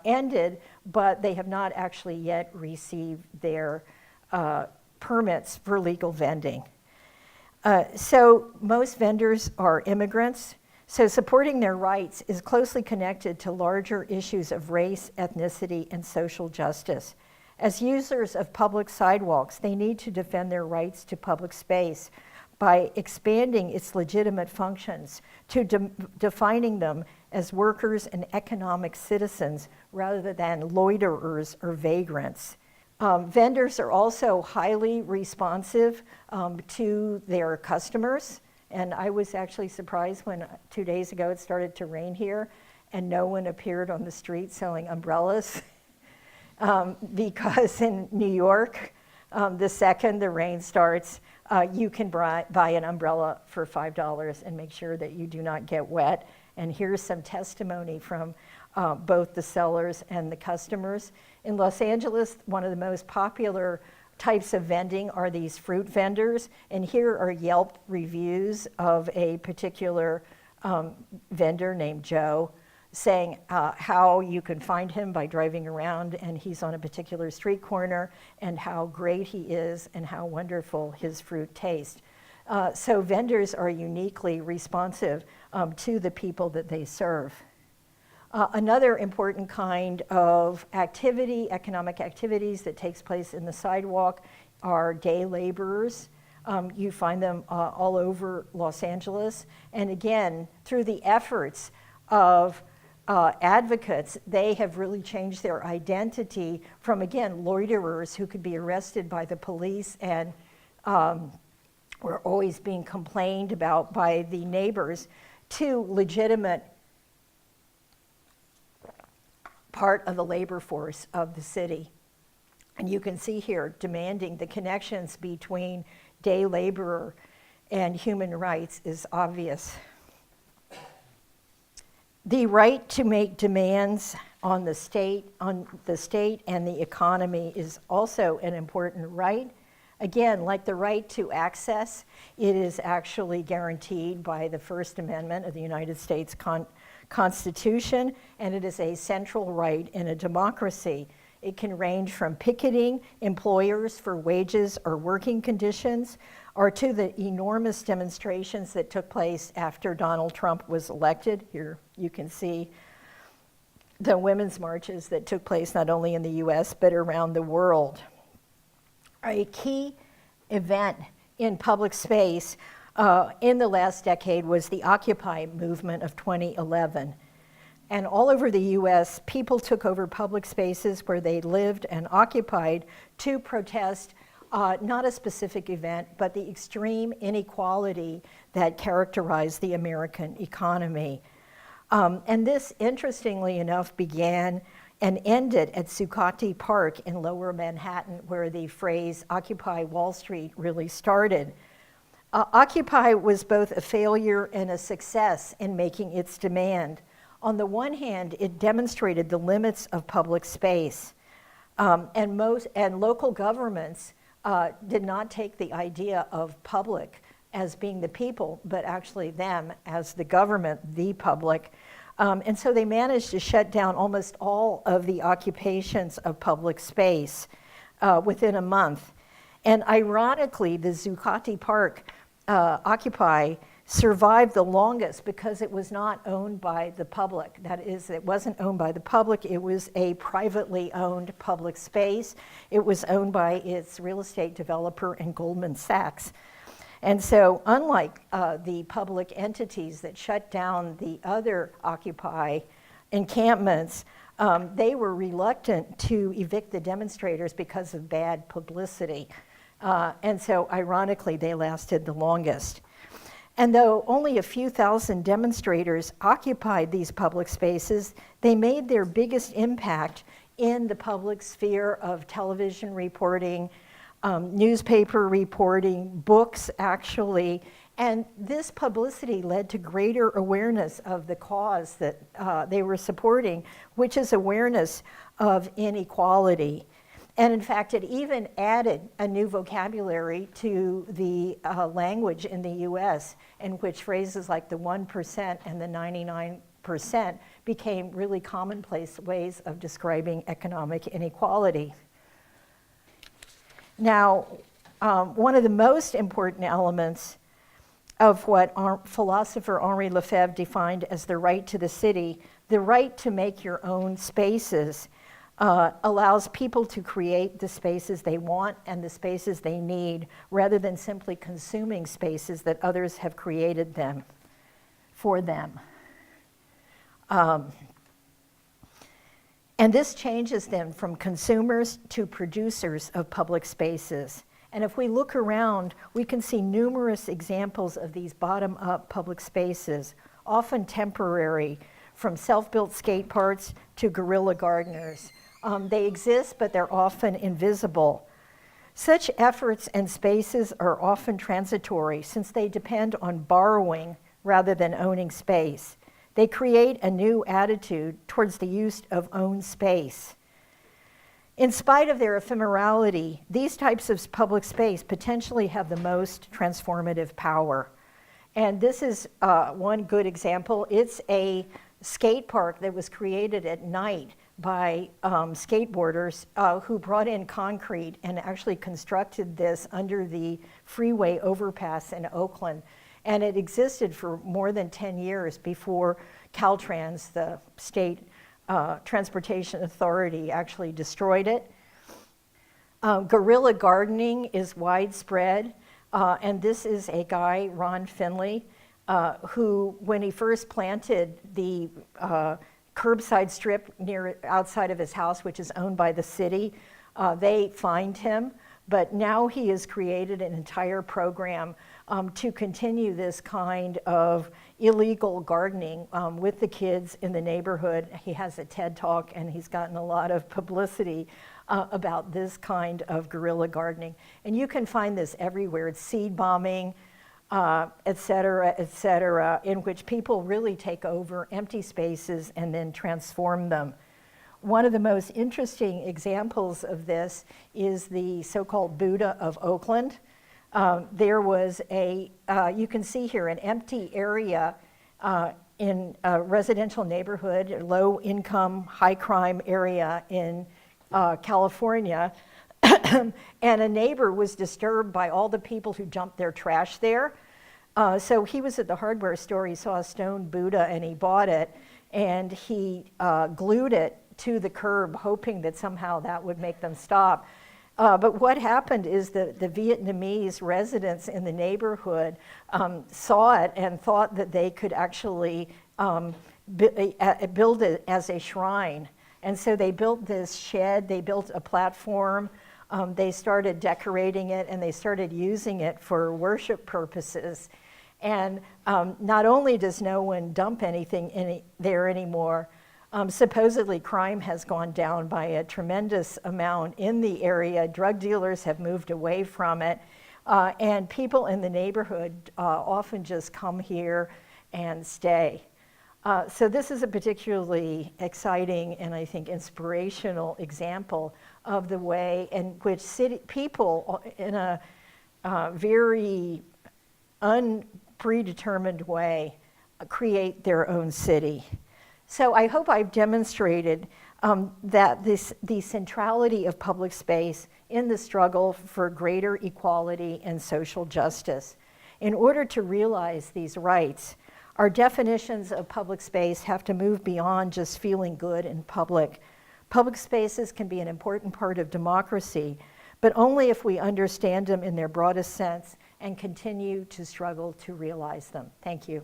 ended, but they have not actually yet received their permits for legal vending. So most vendors are immigrants, so supporting their rights is closely connected to larger issues of race, ethnicity, and social justice. As users of public sidewalks, they need to defend their rights to public space by expanding its legitimate functions to defining them as workers and economic citizens rather than loiterers or vagrants. Vendors are also highly responsive to their customers. And I was actually surprised when 2 days ago it started to rain here and no one appeared on the street selling umbrellas. Because in New York, the second the rain starts, you can buy an umbrella for $5 and make sure that you do not get wet. And here's some testimony from both the sellers and the customers. In Los Angeles, one of the most popular types of vending are these fruit vendors. And here are Yelp reviews of a particular vendor named Joe, saying how you can find him by driving around and he's on a particular street corner and how great he is and how wonderful his fruit tastes. So vendors are uniquely responsive to the people that they serve. Another important kind of activity, economic activities that takes place in the sidewalk are day laborers. You find them all over Los Angeles. And again, through the efforts of advocates, they have really changed their identity from, again, loiterers who could be arrested by the police and were always being complained about by the neighbors, to legitimate part of the labor force of the city. And you can see here, demanding the connections between day laborer and human rights is obvious. The right to make demands on the state and the economy is also an important right. Again, like the right to access, it is actually guaranteed by the First Amendment of the United States Constitution, and it is a central right in a democracy. It can range from picketing employers for wages or working conditions, or to the enormous demonstrations that took place after Donald Trump was elected. Here you can see the women's marches that took place not only in the US, but around the world. A key event in public space in the last decade was the Occupy movement of 2011. And all over the US, people took over public spaces where they lived and occupied to protest not a specific event, but the extreme inequality that characterized the American economy. And this, interestingly enough, began and ended at Zuccotti Park in Lower Manhattan, where the phrase Occupy Wall Street really started. Occupy was both a failure and a success in making its demand. On the one hand, it demonstrated the limits of public space, and local governments did not take the idea of public as being the people, but actually them as the government, the public. And so they managed to shut down almost all of the occupations of public space within a month. And ironically, the Zuccotti Park Occupy survived the longest because it was not owned by the public. That is, it wasn't owned by the public, it was a privately owned public space. It was owned by its real estate developer and Goldman Sachs. And so unlike the public entities that shut down the other Occupy encampments, they were reluctant to evict the demonstrators because of bad publicity. And so ironically, they lasted the longest. And though only a few thousand demonstrators occupied these public spaces, they made their biggest impact in the public sphere of television reporting, newspaper reporting, books actually, and this publicity led to greater awareness of the cause that they were supporting, which is awareness of inequality. And in fact, it even added a new vocabulary to the language in the US, in which phrases like the 1% and the 99% became really commonplace ways of describing economic inequality. Now, one of the most important elements of what philosopher Henri Lefebvre defined as the right to the city, the right to make your own spaces, allows people to create the spaces they want and the spaces they need, rather than simply consuming spaces that others have created them for them. And this changes them from consumers to producers of public spaces. And if we look around, we can see numerous examples of these bottom-up public spaces, often temporary, from self-built skate parks to guerrilla gardeners. They exist, but they're often invisible. Such efforts and spaces are often transitory, since they depend on borrowing rather than owning space. They create a new attitude towards the use of owned space. In spite of their ephemerality, these types of public space potentially have the most transformative power. And this is one good example. It's a skate park that was created at night by skateboarders who brought in concrete and actually constructed this under the freeway overpass in Oakland. And it existed for more than 10 years before Caltrans, the state transportation authority, actually destroyed it. Guerrilla gardening is widespread, and this is a guy, Ron Finley, who, when he first planted the curbside strip outside of his house, which is owned by the city, they fined him, but now he has created an entire program to continue this kind of illegal gardening with the kids in the neighborhood. He has a TED Talk, and he's gotten a lot of publicity about this kind of guerrilla gardening. And you can find this everywhere. It's seed bombing, et cetera, in which people really take over empty spaces and then transform them. One of the most interesting examples of this is the so-called Buddha of Oakland. There was you can see here an empty area in a residential neighborhood, a low income, high crime area in California. And a neighbor was disturbed by all the people who dumped their trash there. So he was at the hardware store, he saw a stone Buddha and he bought it, and he glued it to the curb, hoping that somehow that would make them stop. But what happened is the Vietnamese residents in the neighborhood saw it and thought that they could actually build it as a shrine. And so they built this shed, they built a platform, they started decorating it, and they started using it for worship purposes. And not only does no one dump anything there anymore, supposedly crime has gone down by a tremendous amount in the area. Drug dealers have moved away from it, and people in the neighborhood often just come here and stay. So this is a particularly exciting and I think inspirational example of the way in which people in a very unpredetermined way create their own city. So I hope I've demonstrated that the centrality of public space in the struggle for greater equality and social justice. In order to realize these rights, our definitions of public space have to move beyond just feeling good in public. Public spaces can be an important part of democracy, but only if we understand them in their broadest sense and continue to struggle to realize them. Thank you.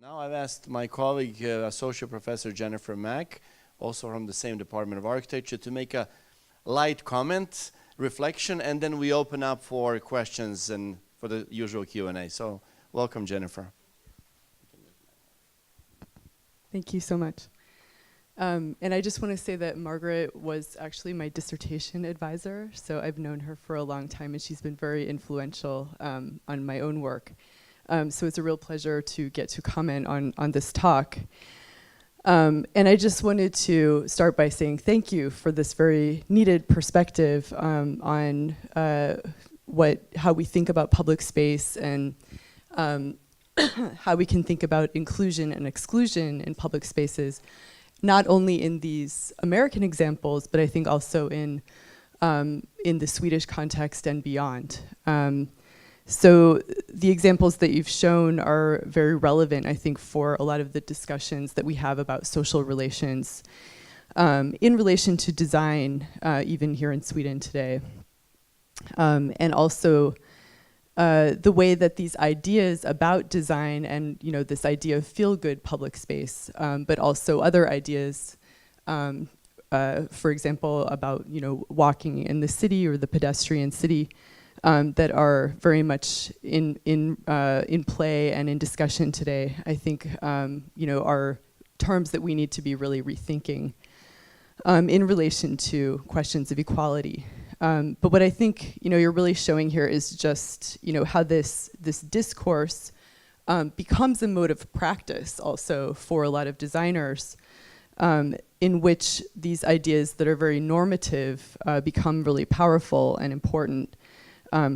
Now I've asked my colleague, Associate Professor Jennifer Mack, also from the same Department of Architecture, to make a light comment, reflection, and then we open up for questions and for the usual Q&A. So welcome, Jennifer. Thank you so much. And I just want to say that Margaret was actually my dissertation advisor, so I've known her for a long time, and she's been very influential on my own work. So it's a real pleasure to get to comment on this talk. And I just wanted to start by saying thank you for this very needed perspective on how we think about public space and how we can think about inclusion and exclusion in public spaces, not only in these American examples, but I think also in the Swedish context and beyond. So the examples that you've shown are very relevant, I think, for a lot of the discussions that we have about social relations in relation to design, even here in Sweden today. And also the way that these ideas about design and, you know, this idea of feel-good public space, but also other ideas, for example, about, you know, walking in the city or the pedestrian city, that are very much in play and in discussion today, I think, you know, are terms that we need to be really rethinking in relation to questions of equality. But what I think, you know, you're really showing here is just, you know, how this discourse becomes a mode of practice also for a lot of designers, in which these ideas that are very normative become really powerful and important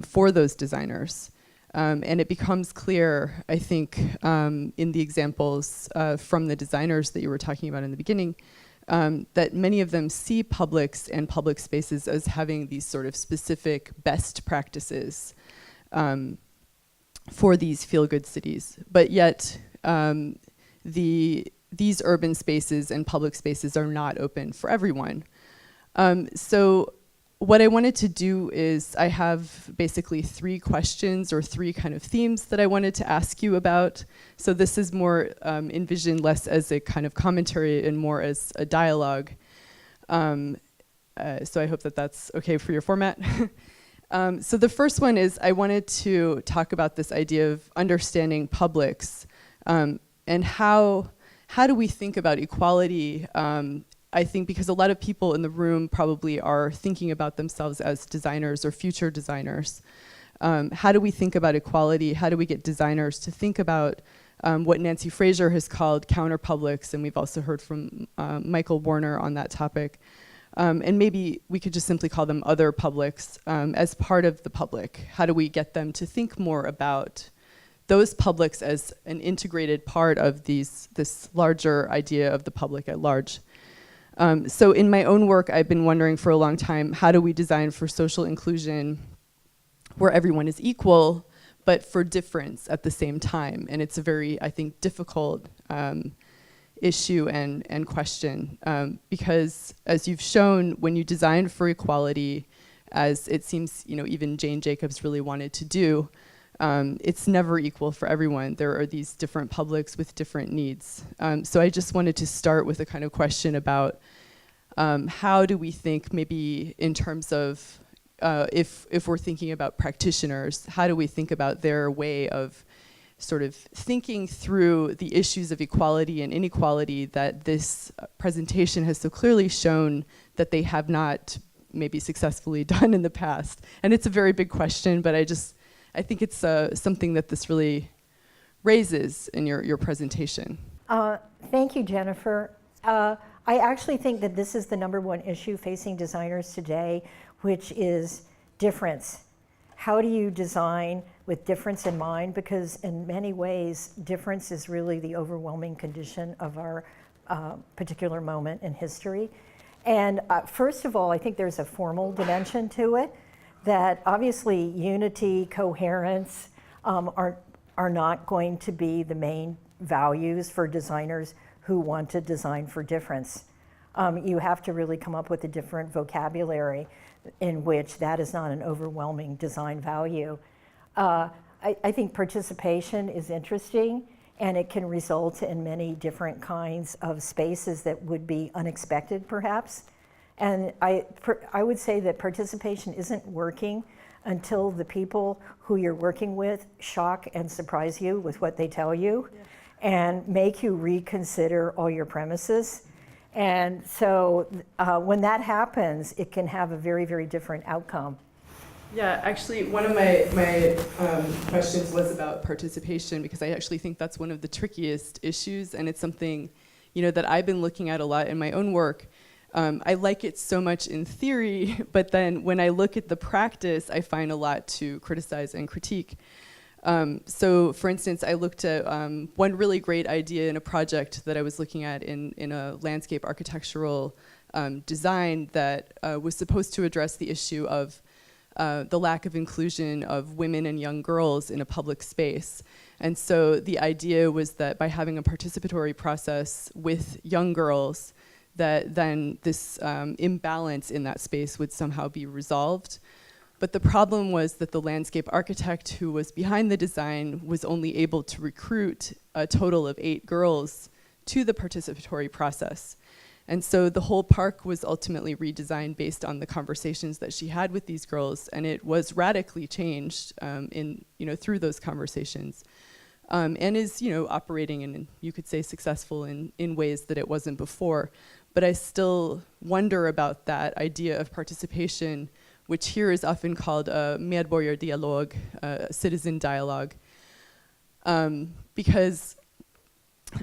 for those designers. And it becomes clear, I think, in the examples from the designers that you were talking about in the beginning, that many of them see publics and public spaces as having these sort of specific best practices for these feel-good cities. But yet, these urban spaces and public spaces are not open for everyone. So what I wanted to do is I have basically 3 questions or 3 kind of themes that I wanted to ask you about. So this is more envisioned less as a kind of commentary and more as a dialogue. So I hope that that's okay for your format. So the first one is I wanted to talk about this idea of understanding publics and how do we think about equality. I think because a lot of people in the room probably are thinking about themselves as designers or future designers. How do we think about equality? How do we get designers to think about what Nancy Fraser has called counterpublics, and we've also heard from Michael Warner on that topic. And maybe we could just simply call them other publics as part of the public. How do we get them to think more about those publics as an integrated part of this larger idea of the public at large? So in my own work, I've been wondering for a long time, how do we design for social inclusion where everyone is equal, but for difference at the same time? And it's a very, I think, difficult issue and question, because as you've shown, when you design for equality, as it seems, you know, even Jane Jacobs really wanted to do, it's never equal for everyone. There are these different publics with different needs. So I just wanted to start with a kind of question about how do we think, maybe in terms of if we're thinking about practitioners, how do we think about their way of sort of thinking through the issues of equality and inequality that this presentation has so clearly shown that they have not maybe successfully done in the past. And it's a very big question, but I think it's something that this really raises in your presentation. Thank you, Jennifer. I actually think that this is the #1 issue facing designers today, which is difference. How do you design with difference in mind? Because in many ways, difference is really the overwhelming condition of our particular moment in history. And first of all, I think there's a formal dimension to it, that obviously unity, coherence are not going to be the main values for designers who want to design for difference. You have to really come up with a different vocabulary in which that is not an overwhelming design value. I think participation is interesting, and it can result in many different kinds of spaces that would be unexpected, perhaps. And I would say that participation isn't working until the people who you're working with shock and surprise you with what they tell you, and make you reconsider all your premises. And so when that happens, it can have a very, very different outcome. Yeah, actually, one of my questions was about participation, because I actually think that's one of the trickiest issues, and it's something, you know, that I've been looking at a lot in my own work. I like it so much in theory, but then when I look at the practice, I find a lot to criticize and critique. So for instance, I looked at one really great idea in a project that I was looking at in a landscape architectural design that was supposed to address the issue of the lack of inclusion of women and young girls in a public space. And so the idea was that by having a participatory process with young girls, that then this imbalance in that space would somehow be resolved. But the problem was that the landscape architect who was behind the design was only able to recruit a total of 8 girls to the participatory process. And so the whole park was ultimately redesigned based on the conversations that she had with these girls, and it was radically changed through those conversations. And is operating and you could say successful in ways that it wasn't before. But I still wonder about that idea of participation, which here is often called a medborgardialog, citizen dialogue, because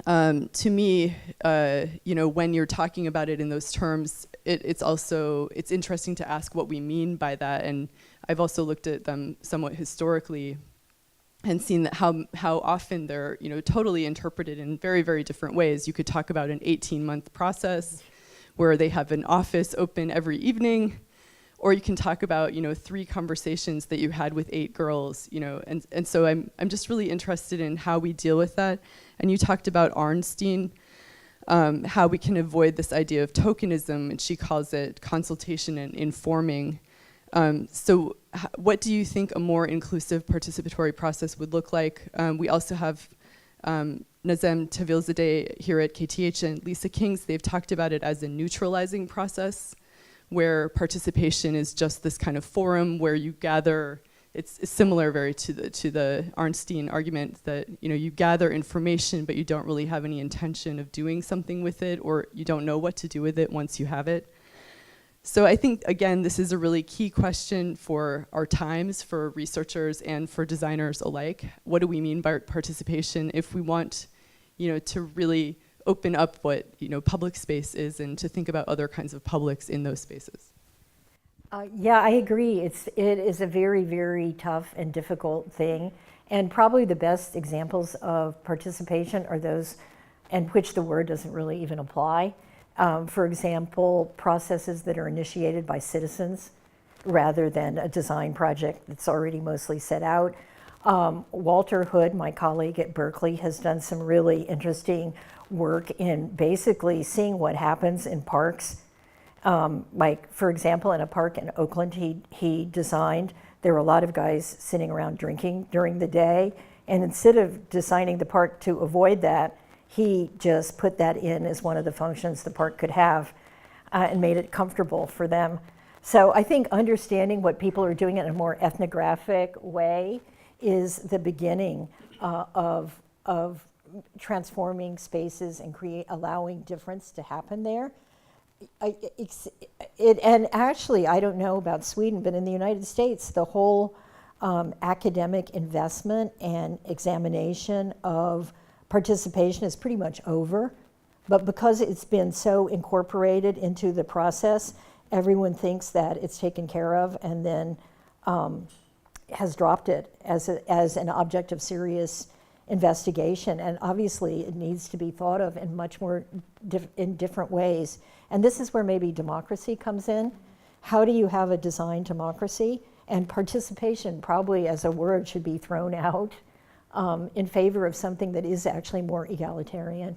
to me, when you're talking about it in those terms, it's interesting to ask what we mean by that. And I've also looked at them somewhat historically and seen that how often they're totally interpreted in very, very different ways. You could talk about an 18-month process where they have an office open every evening, or you can talk about 3 conversations that you had with 8 girls, and so I'm just really interested in how we deal with that. And you talked about Arnstein, how we can avoid this idea of tokenism, and she calls it consultation and informing. So what do you think a more inclusive participatory process would look like? We also have Nazem Tavilzadeh here at KTH and Lisa Kings. They've talked about it as a neutralizing process, where participation is just this kind of forum where you gather. It's similar very to the Arnstein argument that you gather information, but you don't really have any intention of doing something with it, or you don't know what to do with it once you have it. So I think, again, this is a really key question for our times, for researchers and for designers alike. What do we mean by participation if we want, to really open up what, public space is and to think about other kinds of publics in those spaces? Yeah, I agree. It is a very, very tough and difficult thing. And probably the best examples of participation are those in which the word doesn't really even apply. For example, processes that are initiated by citizens rather than a design project that's already mostly set out. Walter Hood, my colleague at Berkeley, has done some really interesting work in basically seeing what happens in parks. Like, for example, in a park in Oakland he designed, there were a lot of guys sitting around drinking during the day, and instead of designing the park to avoid that, he just put that in as one of the functions the park could have and made it comfortable for them. So I think understanding what people are doing in a more ethnographic way is the beginning of transforming spaces and allowing difference to happen there. And actually, I don't know about Sweden, but in the United States, the whole academic investment and examination of participation is pretty much over, but because it's been so incorporated into the process, everyone thinks that it's taken care of and then has dropped it as an object of serious investigation. And obviously it needs to be thought of in much more in different ways. And this is where maybe democracy comes in. How do you have a design democracy? And participation probably as a word should be thrown out in favor of something that is actually more egalitarian.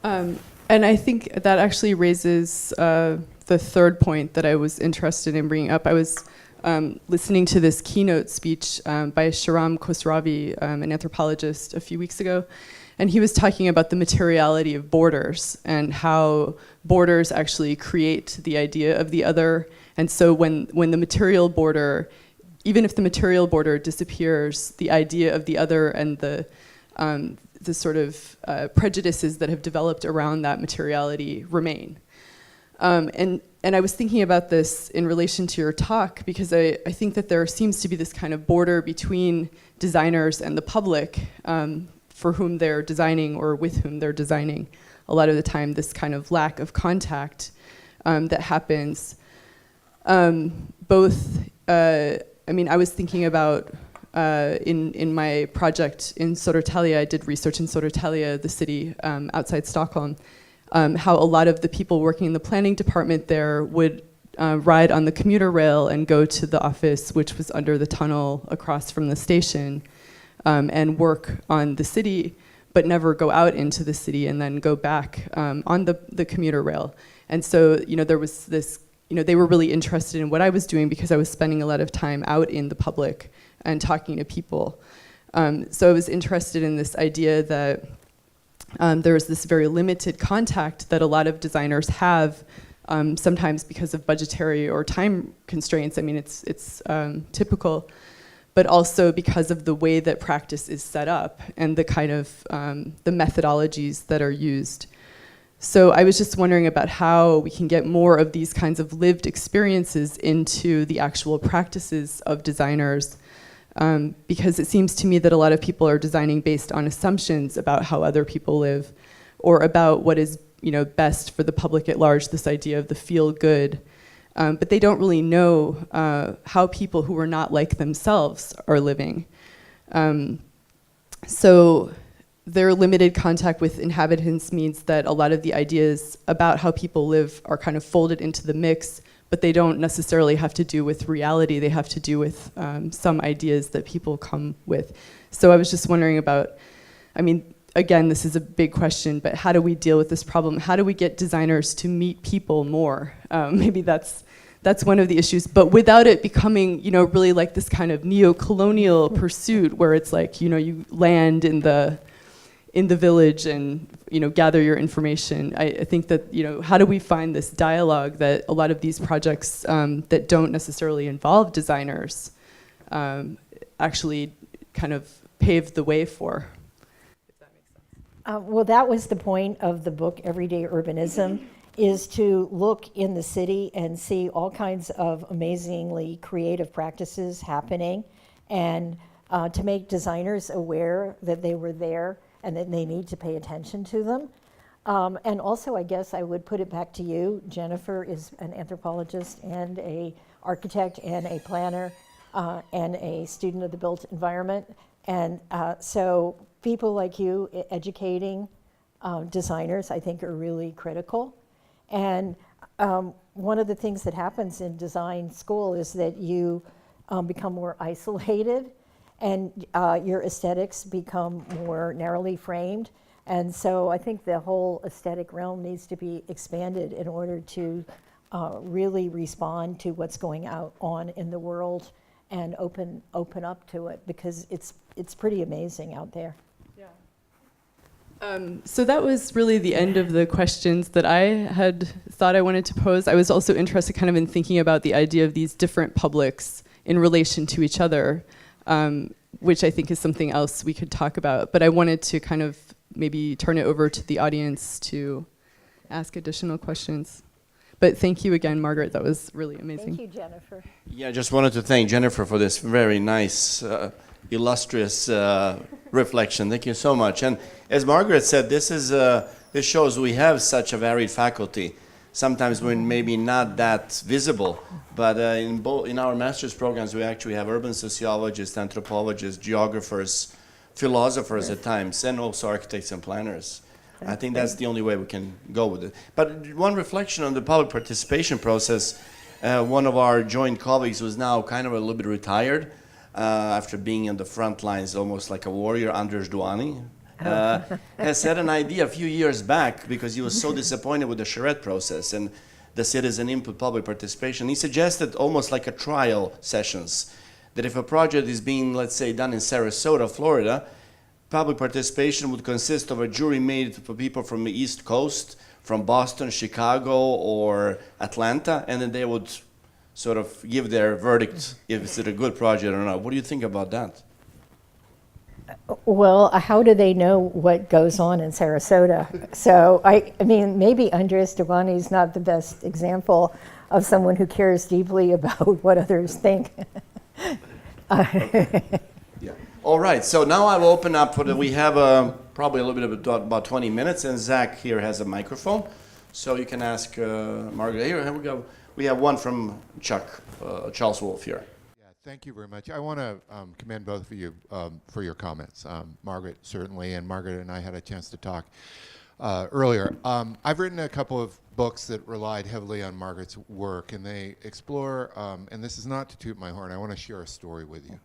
Yeah. And I think that actually raises the third point that I was interested in bringing up. I was listening to this keynote speech by Shahram Khosravi, an anthropologist, a few weeks ago, and he was talking about the materiality of borders and how borders actually create the idea of the other. And so when the material border, even if the material border disappears, the idea of the other and the sort of prejudices that have developed around that materiality remain. And I was thinking about this in relation to your talk because I think that there seems to be this kind of border between designers and the public for whom they're designing or with whom they're designing. a lot of the time this kind of lack of contact that happens. I was thinking about in my project in Södertälje, I did research in Södertälje, the city outside Stockholm, how a lot of the people working in the planning department there would ride on the commuter rail and go to the office, which was under the tunnel across from the station, and work on the city, but never go out into the city and then go back on the commuter rail. And so, there was this, they were really interested in what I was doing because I was spending a lot of time out in the public and talking to people. So I was interested in this idea that there was this very limited contact that a lot of designers have, sometimes because of budgetary or time constraints. I mean, it's typical, but also because of the way that practice is set up and the kind of the methodologies that are used. So I was just wondering about how we can get more of these kinds of lived experiences into the actual practices of designers, because it seems to me that a lot of people are designing based on assumptions about how other people live, or about what is best for the public at large, this idea of the feel good. But they don't really know how people who are not like themselves are living. So their limited contact with inhabitants means that a lot of the ideas about how people live are kind of folded into the mix, but they don't necessarily have to do with reality. They have to do with some ideas that people come with. So I was just wondering about, again, this is a big question, but how do we deal with this problem? How do we get designers to meet people more? Maybe that's one of the issues, but without it becoming, really like this kind of neo-colonial pursuit where it's like, you land in the village and gather your information. I think that how do we find this dialogue that a lot of these projects that don't necessarily involve designers actually kind of pave the way for? If that makes sense. Well, that was the point of the book Everyday Urbanism, is to look in the city and see all kinds of amazingly creative practices happening, and to make designers aware that they were there and that they need to pay attention to them. And also, I guess I would put it back to you. Jennifer is an anthropologist and an architect and a planner and a student of the built environment. And so people like you educating designers, I think, are really critical. And one of the things that happens in design school is that you become more isolated, and your aesthetics become more narrowly framed. And so I think the whole aesthetic realm needs to be expanded in order to really respond to what's going on in the world and open up to it, because it's pretty amazing out there. So that was really the end of the questions that I had thought I wanted to pose. I was also interested kind of in thinking about the idea of these different publics in relation to each other, which I think is something else we could talk about. But I wanted to kind of maybe turn it over to the audience to ask additional questions. But thank you again, Margaret. That was really amazing. Thank you, Jennifer. Yeah, I just wanted to thank Jennifer for this very nice, illustrious reflection. Thank you so much. And as Margaret said, this shows we have such a varied faculty. Sometimes we're maybe not that visible, but in our master's programs, we actually have urban sociologists, anthropologists, geographers, philosophers at times, and also architects and planners. I think that's the only way we can go with it. But one reflection on the public participation process, one of our joint colleagues who's now kind of a little bit retired after being in the front lines, almost like a warrior, Anders Duani, has had an idea a few years back because he was so disappointed with the charrette process and the citizen input public participation. He suggested almost like a trial sessions, that if a project is being, let's say, done in Sarasota, Florida, public participation would consist of a jury made up of people from the East Coast, from Boston, Chicago, or Atlanta, and then they would sort of give their verdict if it's a good project or not. What do you think about that? Well, how do they know what goes on in Sarasota? So, I mean, maybe Andres Duani is not the best example of someone who cares deeply about what others think. Yeah. All right, so now I'll open up for we have probably a little bit about 20 minutes, and Zach here has a microphone, so you can ask Margaret. Here we go. We have one from Charles Wolf here. Yeah, thank you very much. I want to commend both of you for your comments. Margaret, certainly, and Margaret and I had a chance to talk earlier. I've written a couple of books that relied heavily on Margaret's work, and they explore, and this is not to toot my horn, I want to share a story with you,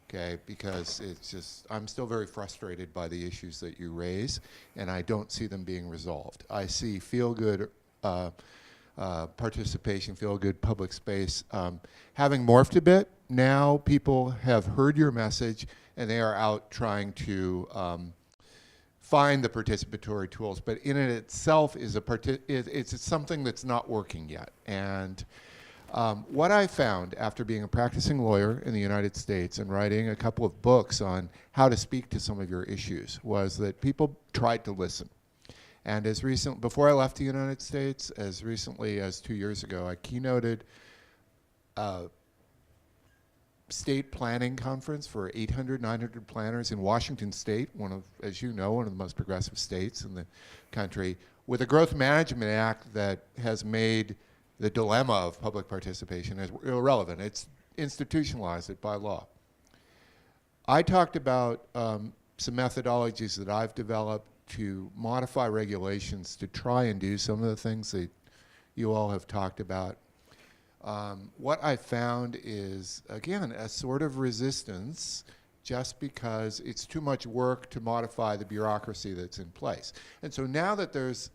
okay, because it's just, I'm still very frustrated by the issues that you raise, and I don't see them being resolved. I see feel-good participation, feel-good public space having morphed a bit. Now people have heard your message, and they are out trying to find the participatory tools, but in it itself is it's something that's not working yet. And what I found after being a practicing lawyer in the United States and writing a couple of books on how to speak to some of your issues was that people tried to listen. And before I left the United States, as recently as 2 years ago, I keynoted a state planning conference for 800, 900 planners in Washington State, as you know, one of the most progressive states in the country, with a growth management act that has made the dilemma of public participation as irrelevant. It's institutionalized it by law. I talked about some methodologies that I've developed to modify regulations to try and do some of the things that you all have talked about. What I found is, again, a sort of resistance just because it's too much work to modify the bureaucracy that's in place. And so now that there's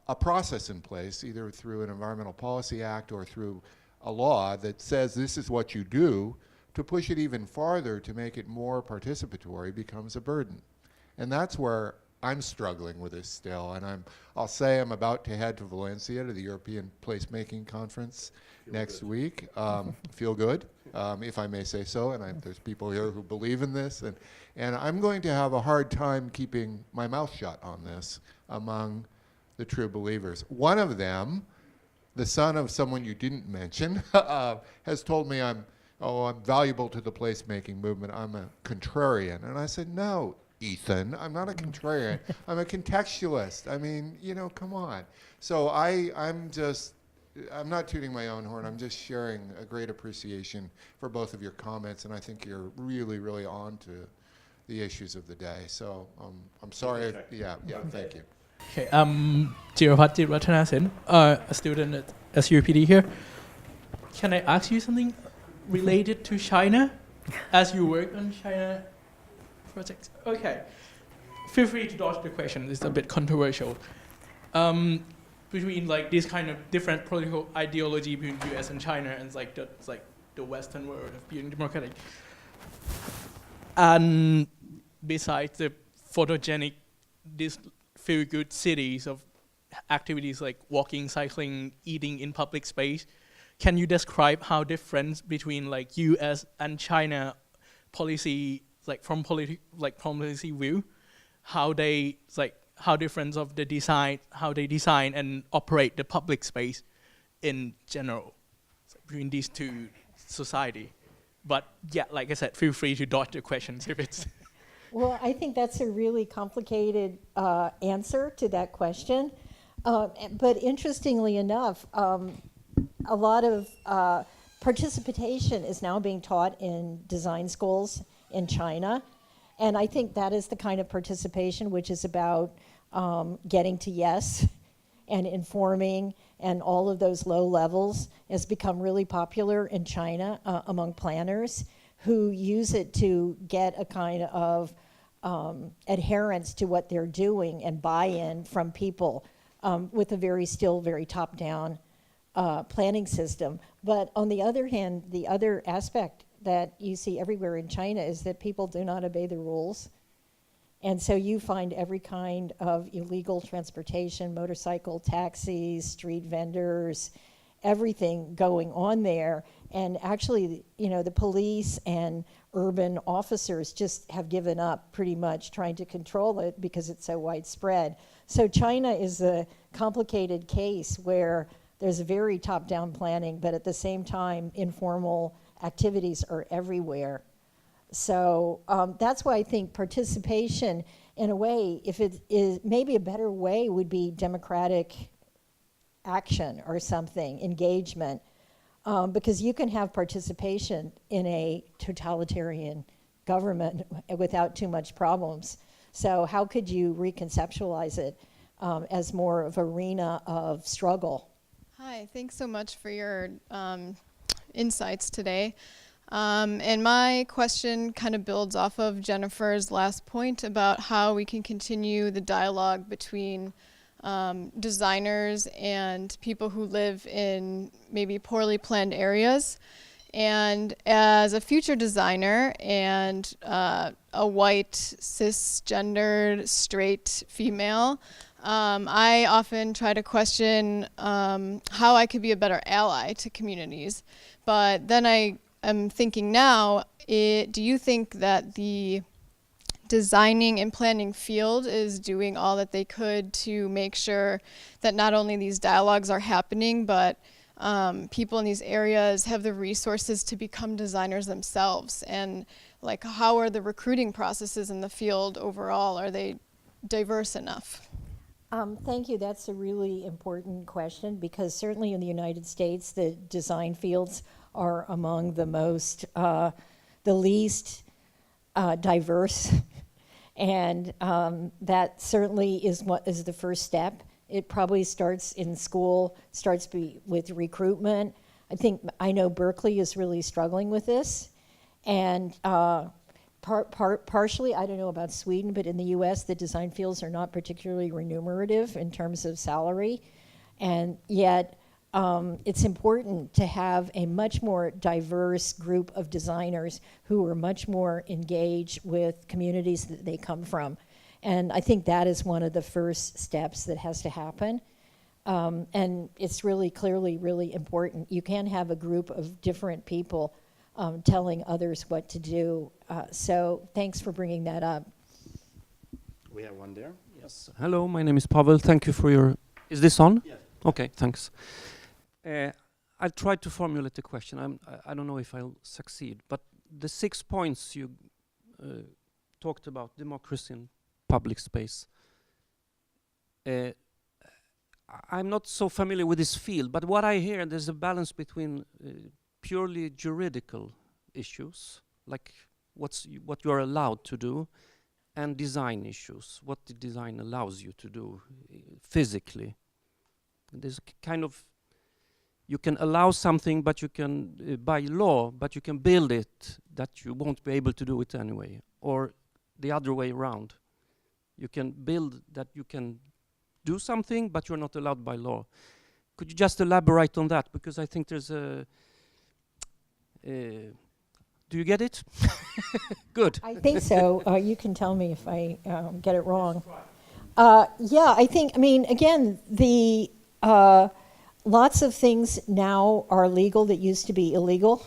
a process in place, either through an Environmental Policy Act or through a law that says this is what you do, to push it even farther to make it more participatory becomes a burden. And that's where I'm struggling with this still, and I'll say I'm about to head to Valencia to the European Placemaking Conference next week. Feel good, if I may say so, and there's people here who believe in this, and I'm going to have a hard time keeping my mouth shut on this among the true believers. One of them, the son of someone you didn't mention, has told me I'm valuable to the placemaking movement, I'm a contrarian, and I said, no, Ethan, I'm not a contrarian, I'm a contextualist. I mean, come on. So I'm not tooting my own horn, I'm just sharing a great appreciation for both of your comments, and I think you're really, really on to the issues of the day. So I'm sorry, thank you. Okay, Jirapati Ratanasen, a student at SUPD here. Can I ask you something related to China, as you work on China projects? Okay, feel free to dodge the question. It's a bit controversial. Between this kind of different political ideology between U.S. and China, and the Western world of being democratic, and besides the photogenic, these feel-good cities of activities like walking, cycling, eating in public space, can you describe how difference between U.S. and China policy, from policy view, how they how difference of the design, how they design and operate the public space in general between these two society? But yeah, like I said, feel free to dodge the questions if it's. Well, I think that's a really complicated answer to that question. But interestingly enough, a lot of participation is now being taught in design schools in China. And I think that is the kind of participation which is about getting to yes and informing, and all of those low levels has become really popular in China among planners who use it to get a kind of adherence to what they're doing and buy-in from people with a very top-down planning system. But on the other hand, the other aspect that you see everywhere in China is that people do not obey the rules. And so you find every kind of illegal transportation, motorcycle, taxis, street vendors, everything going on there. And actually, the police and urban officers just have given up pretty much trying to control it because it's so widespread. So China is a complicated case where there's very top-down planning, but at the same time, informal activities are everywhere. So that's why I think participation in a way, if it is, maybe a better way would be democratic action or something, engagement, because you can have participation in a totalitarian government without too much problems. So how could you reconceptualize it as more of arena of struggle? Hi, thanks so much for your insights today. And my question kind of builds off of Jennifer's last point about how we can continue the dialogue between designers and people who live in maybe poorly planned areas. And as a future designer and a white, cisgendered, straight female, I often try to question how I could be a better ally to communities. But then I am thinking now, do you think that the designing and planning field is doing all that they could to make sure that not only these dialogues are happening, but people in these areas have the resources to become designers themselves? And like, how are the recruiting processes in the field overall? Are they diverse enough? Thank you. That's a really important question, because certainly in the United States, the design fields are among the most, the least diverse, and that certainly is what is the first step. It probably starts in school, with recruitment. I know Berkeley is really struggling with this, and partially, I don't know about Sweden, but in the US, the design fields are not particularly remunerative in terms of salary, and yet it's important to have a much more diverse group of designers who are much more engaged with communities that they come from. And I think that is one of the first steps that has to happen. And it's really clearly really important. You can't have a group of different people telling others what to do. So thanks for bringing that up. We have one there. Yes. Hello, my name is Pavel. Thank you for your... Is this on? Yes. Okay, thanks. I'll try to formulate the question. I don't know if I'll succeed, but the 6 points you talked about, democracy and public space. I'm not so familiar with this field, but what I hear, there's a balance between purely juridical issues, like what you are allowed to do, and design issues, what the design allows you to do physically. There's kind of, you can allow something, but you can, by law, but you can build it that you won't be able to do it anyway, or the other way around. You can build that you can do something, but you're not allowed by law. Could you just elaborate on that? Because I think there's a... do you get it? Good. I think so. You can tell me if I get it wrong. Yeah, I mean, again, the lots of things now are legal that used to be illegal.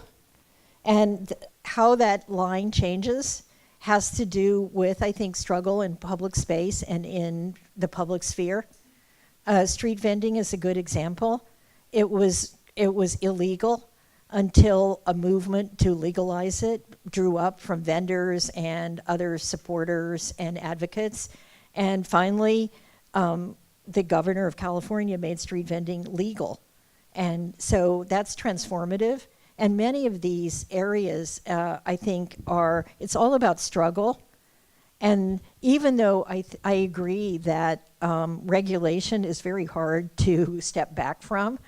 And how that line changes has to do with, I think, struggle in public space and in the public sphere. Street vending is a good example. It was illegal until a movement to legalize it drew up from vendors and other supporters and advocates. And finally, the governor of California made street vending legal. And so that's transformative. And many of these areas, I think, it's all about struggle. And even though I agree that regulation is very hard to step back from,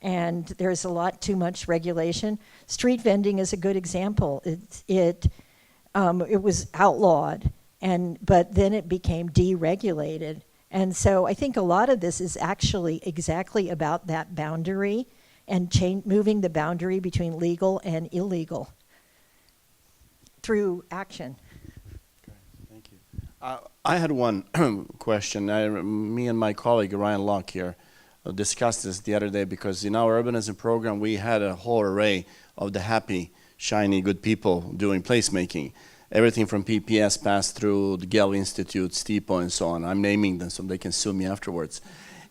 and there's a lot too much regulation, street vending is a good example. It was outlawed, but then it became deregulated. And so I think a lot of this is actually exactly about that boundary and moving the boundary between legal and illegal through action. Okay, thank you. I had one question. Me and my colleague Ryan Locke here discussed this the other day, because in our urbanism program we had a whole array of the happy, shiny, good people doing placemaking. Everything from PPS passed through the Gale Institute, STIPO, and so on. I'm naming them so they can sue me afterwards.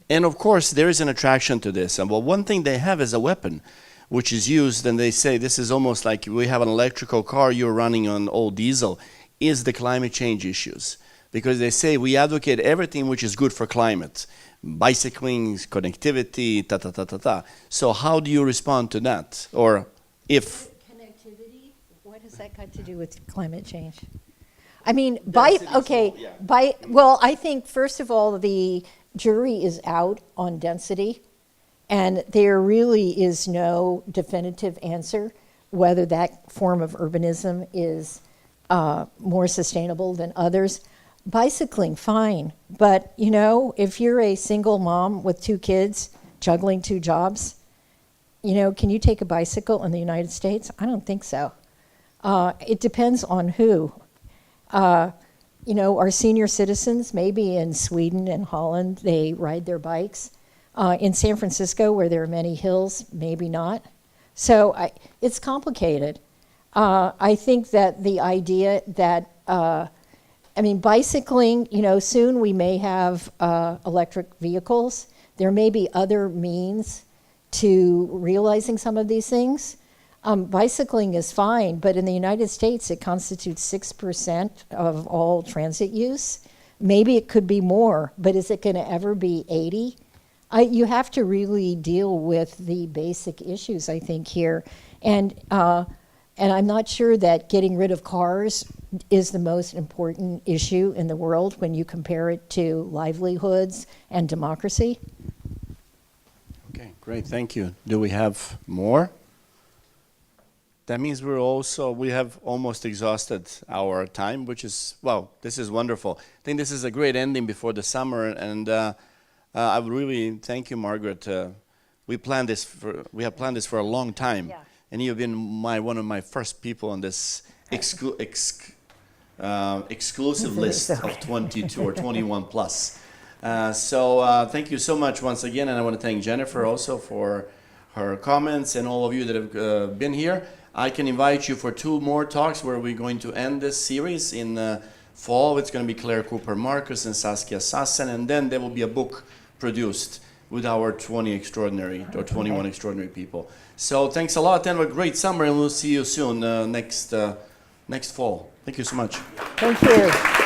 And of course, there is an attraction to this. And well, one thing they have is a weapon, which is used, and they say this is almost like we have an electrical car, you're running on old diesel, is the climate change issues. because they say we advocate everything which is good for climate. Bicycling, connectivity, ta-ta-ta-ta-ta. So how do you respond to that? Or if... Connectivity, what has that got to do with climate change? I mean, yeah. well, I think, first of all, the jury is out on density, and there really is no definitive answer whether that form of urbanism is more sustainable than others. Bicycling, fine, but you know, if you're a single mom with 2 kids juggling 2 jobs, you know, can you take a bicycle in the United States? I don't think so. It depends on who. You know, our senior citizens, maybe in Sweden and Holland, they ride their bikes. In San Francisco, where there are many hills, maybe not. So it's complicated. I think that the idea that, I mean, bicycling, you know, soon we may have electric vehicles. There may be other means to realizing some of these things. Bicycling is fine, but in the United States, it constitutes 6% of all transit use. Maybe it could be more, but is it going to ever be 80? You have to really deal with the basic issues, I think, here. And I'm not sure that getting rid of cars is the most important issue in the world when you compare it to livelihoods and democracy. Okay, great, thank you. Do we have more? That means we have almost exhausted our time, which is, well, this is wonderful. I think this is a great ending before the summer, and I would really thank you, Margaret. We have planned this for a long time, Yeah. and you've been one of my first people on this exclusive list of 22 or 21 plus. So thank you so much once again, and I want to thank Jennifer also for her comments and all of you that have been here. I can invite you for 2 more talks where we're going to end this series in fall. It's going to be Claire Cooper Marcus and Saskia Sassen, and then there will be a book produced with our 21 extraordinary people. So thanks a lot, and have a great summer, and we'll see you soon next fall. Thank you so much. Thank you.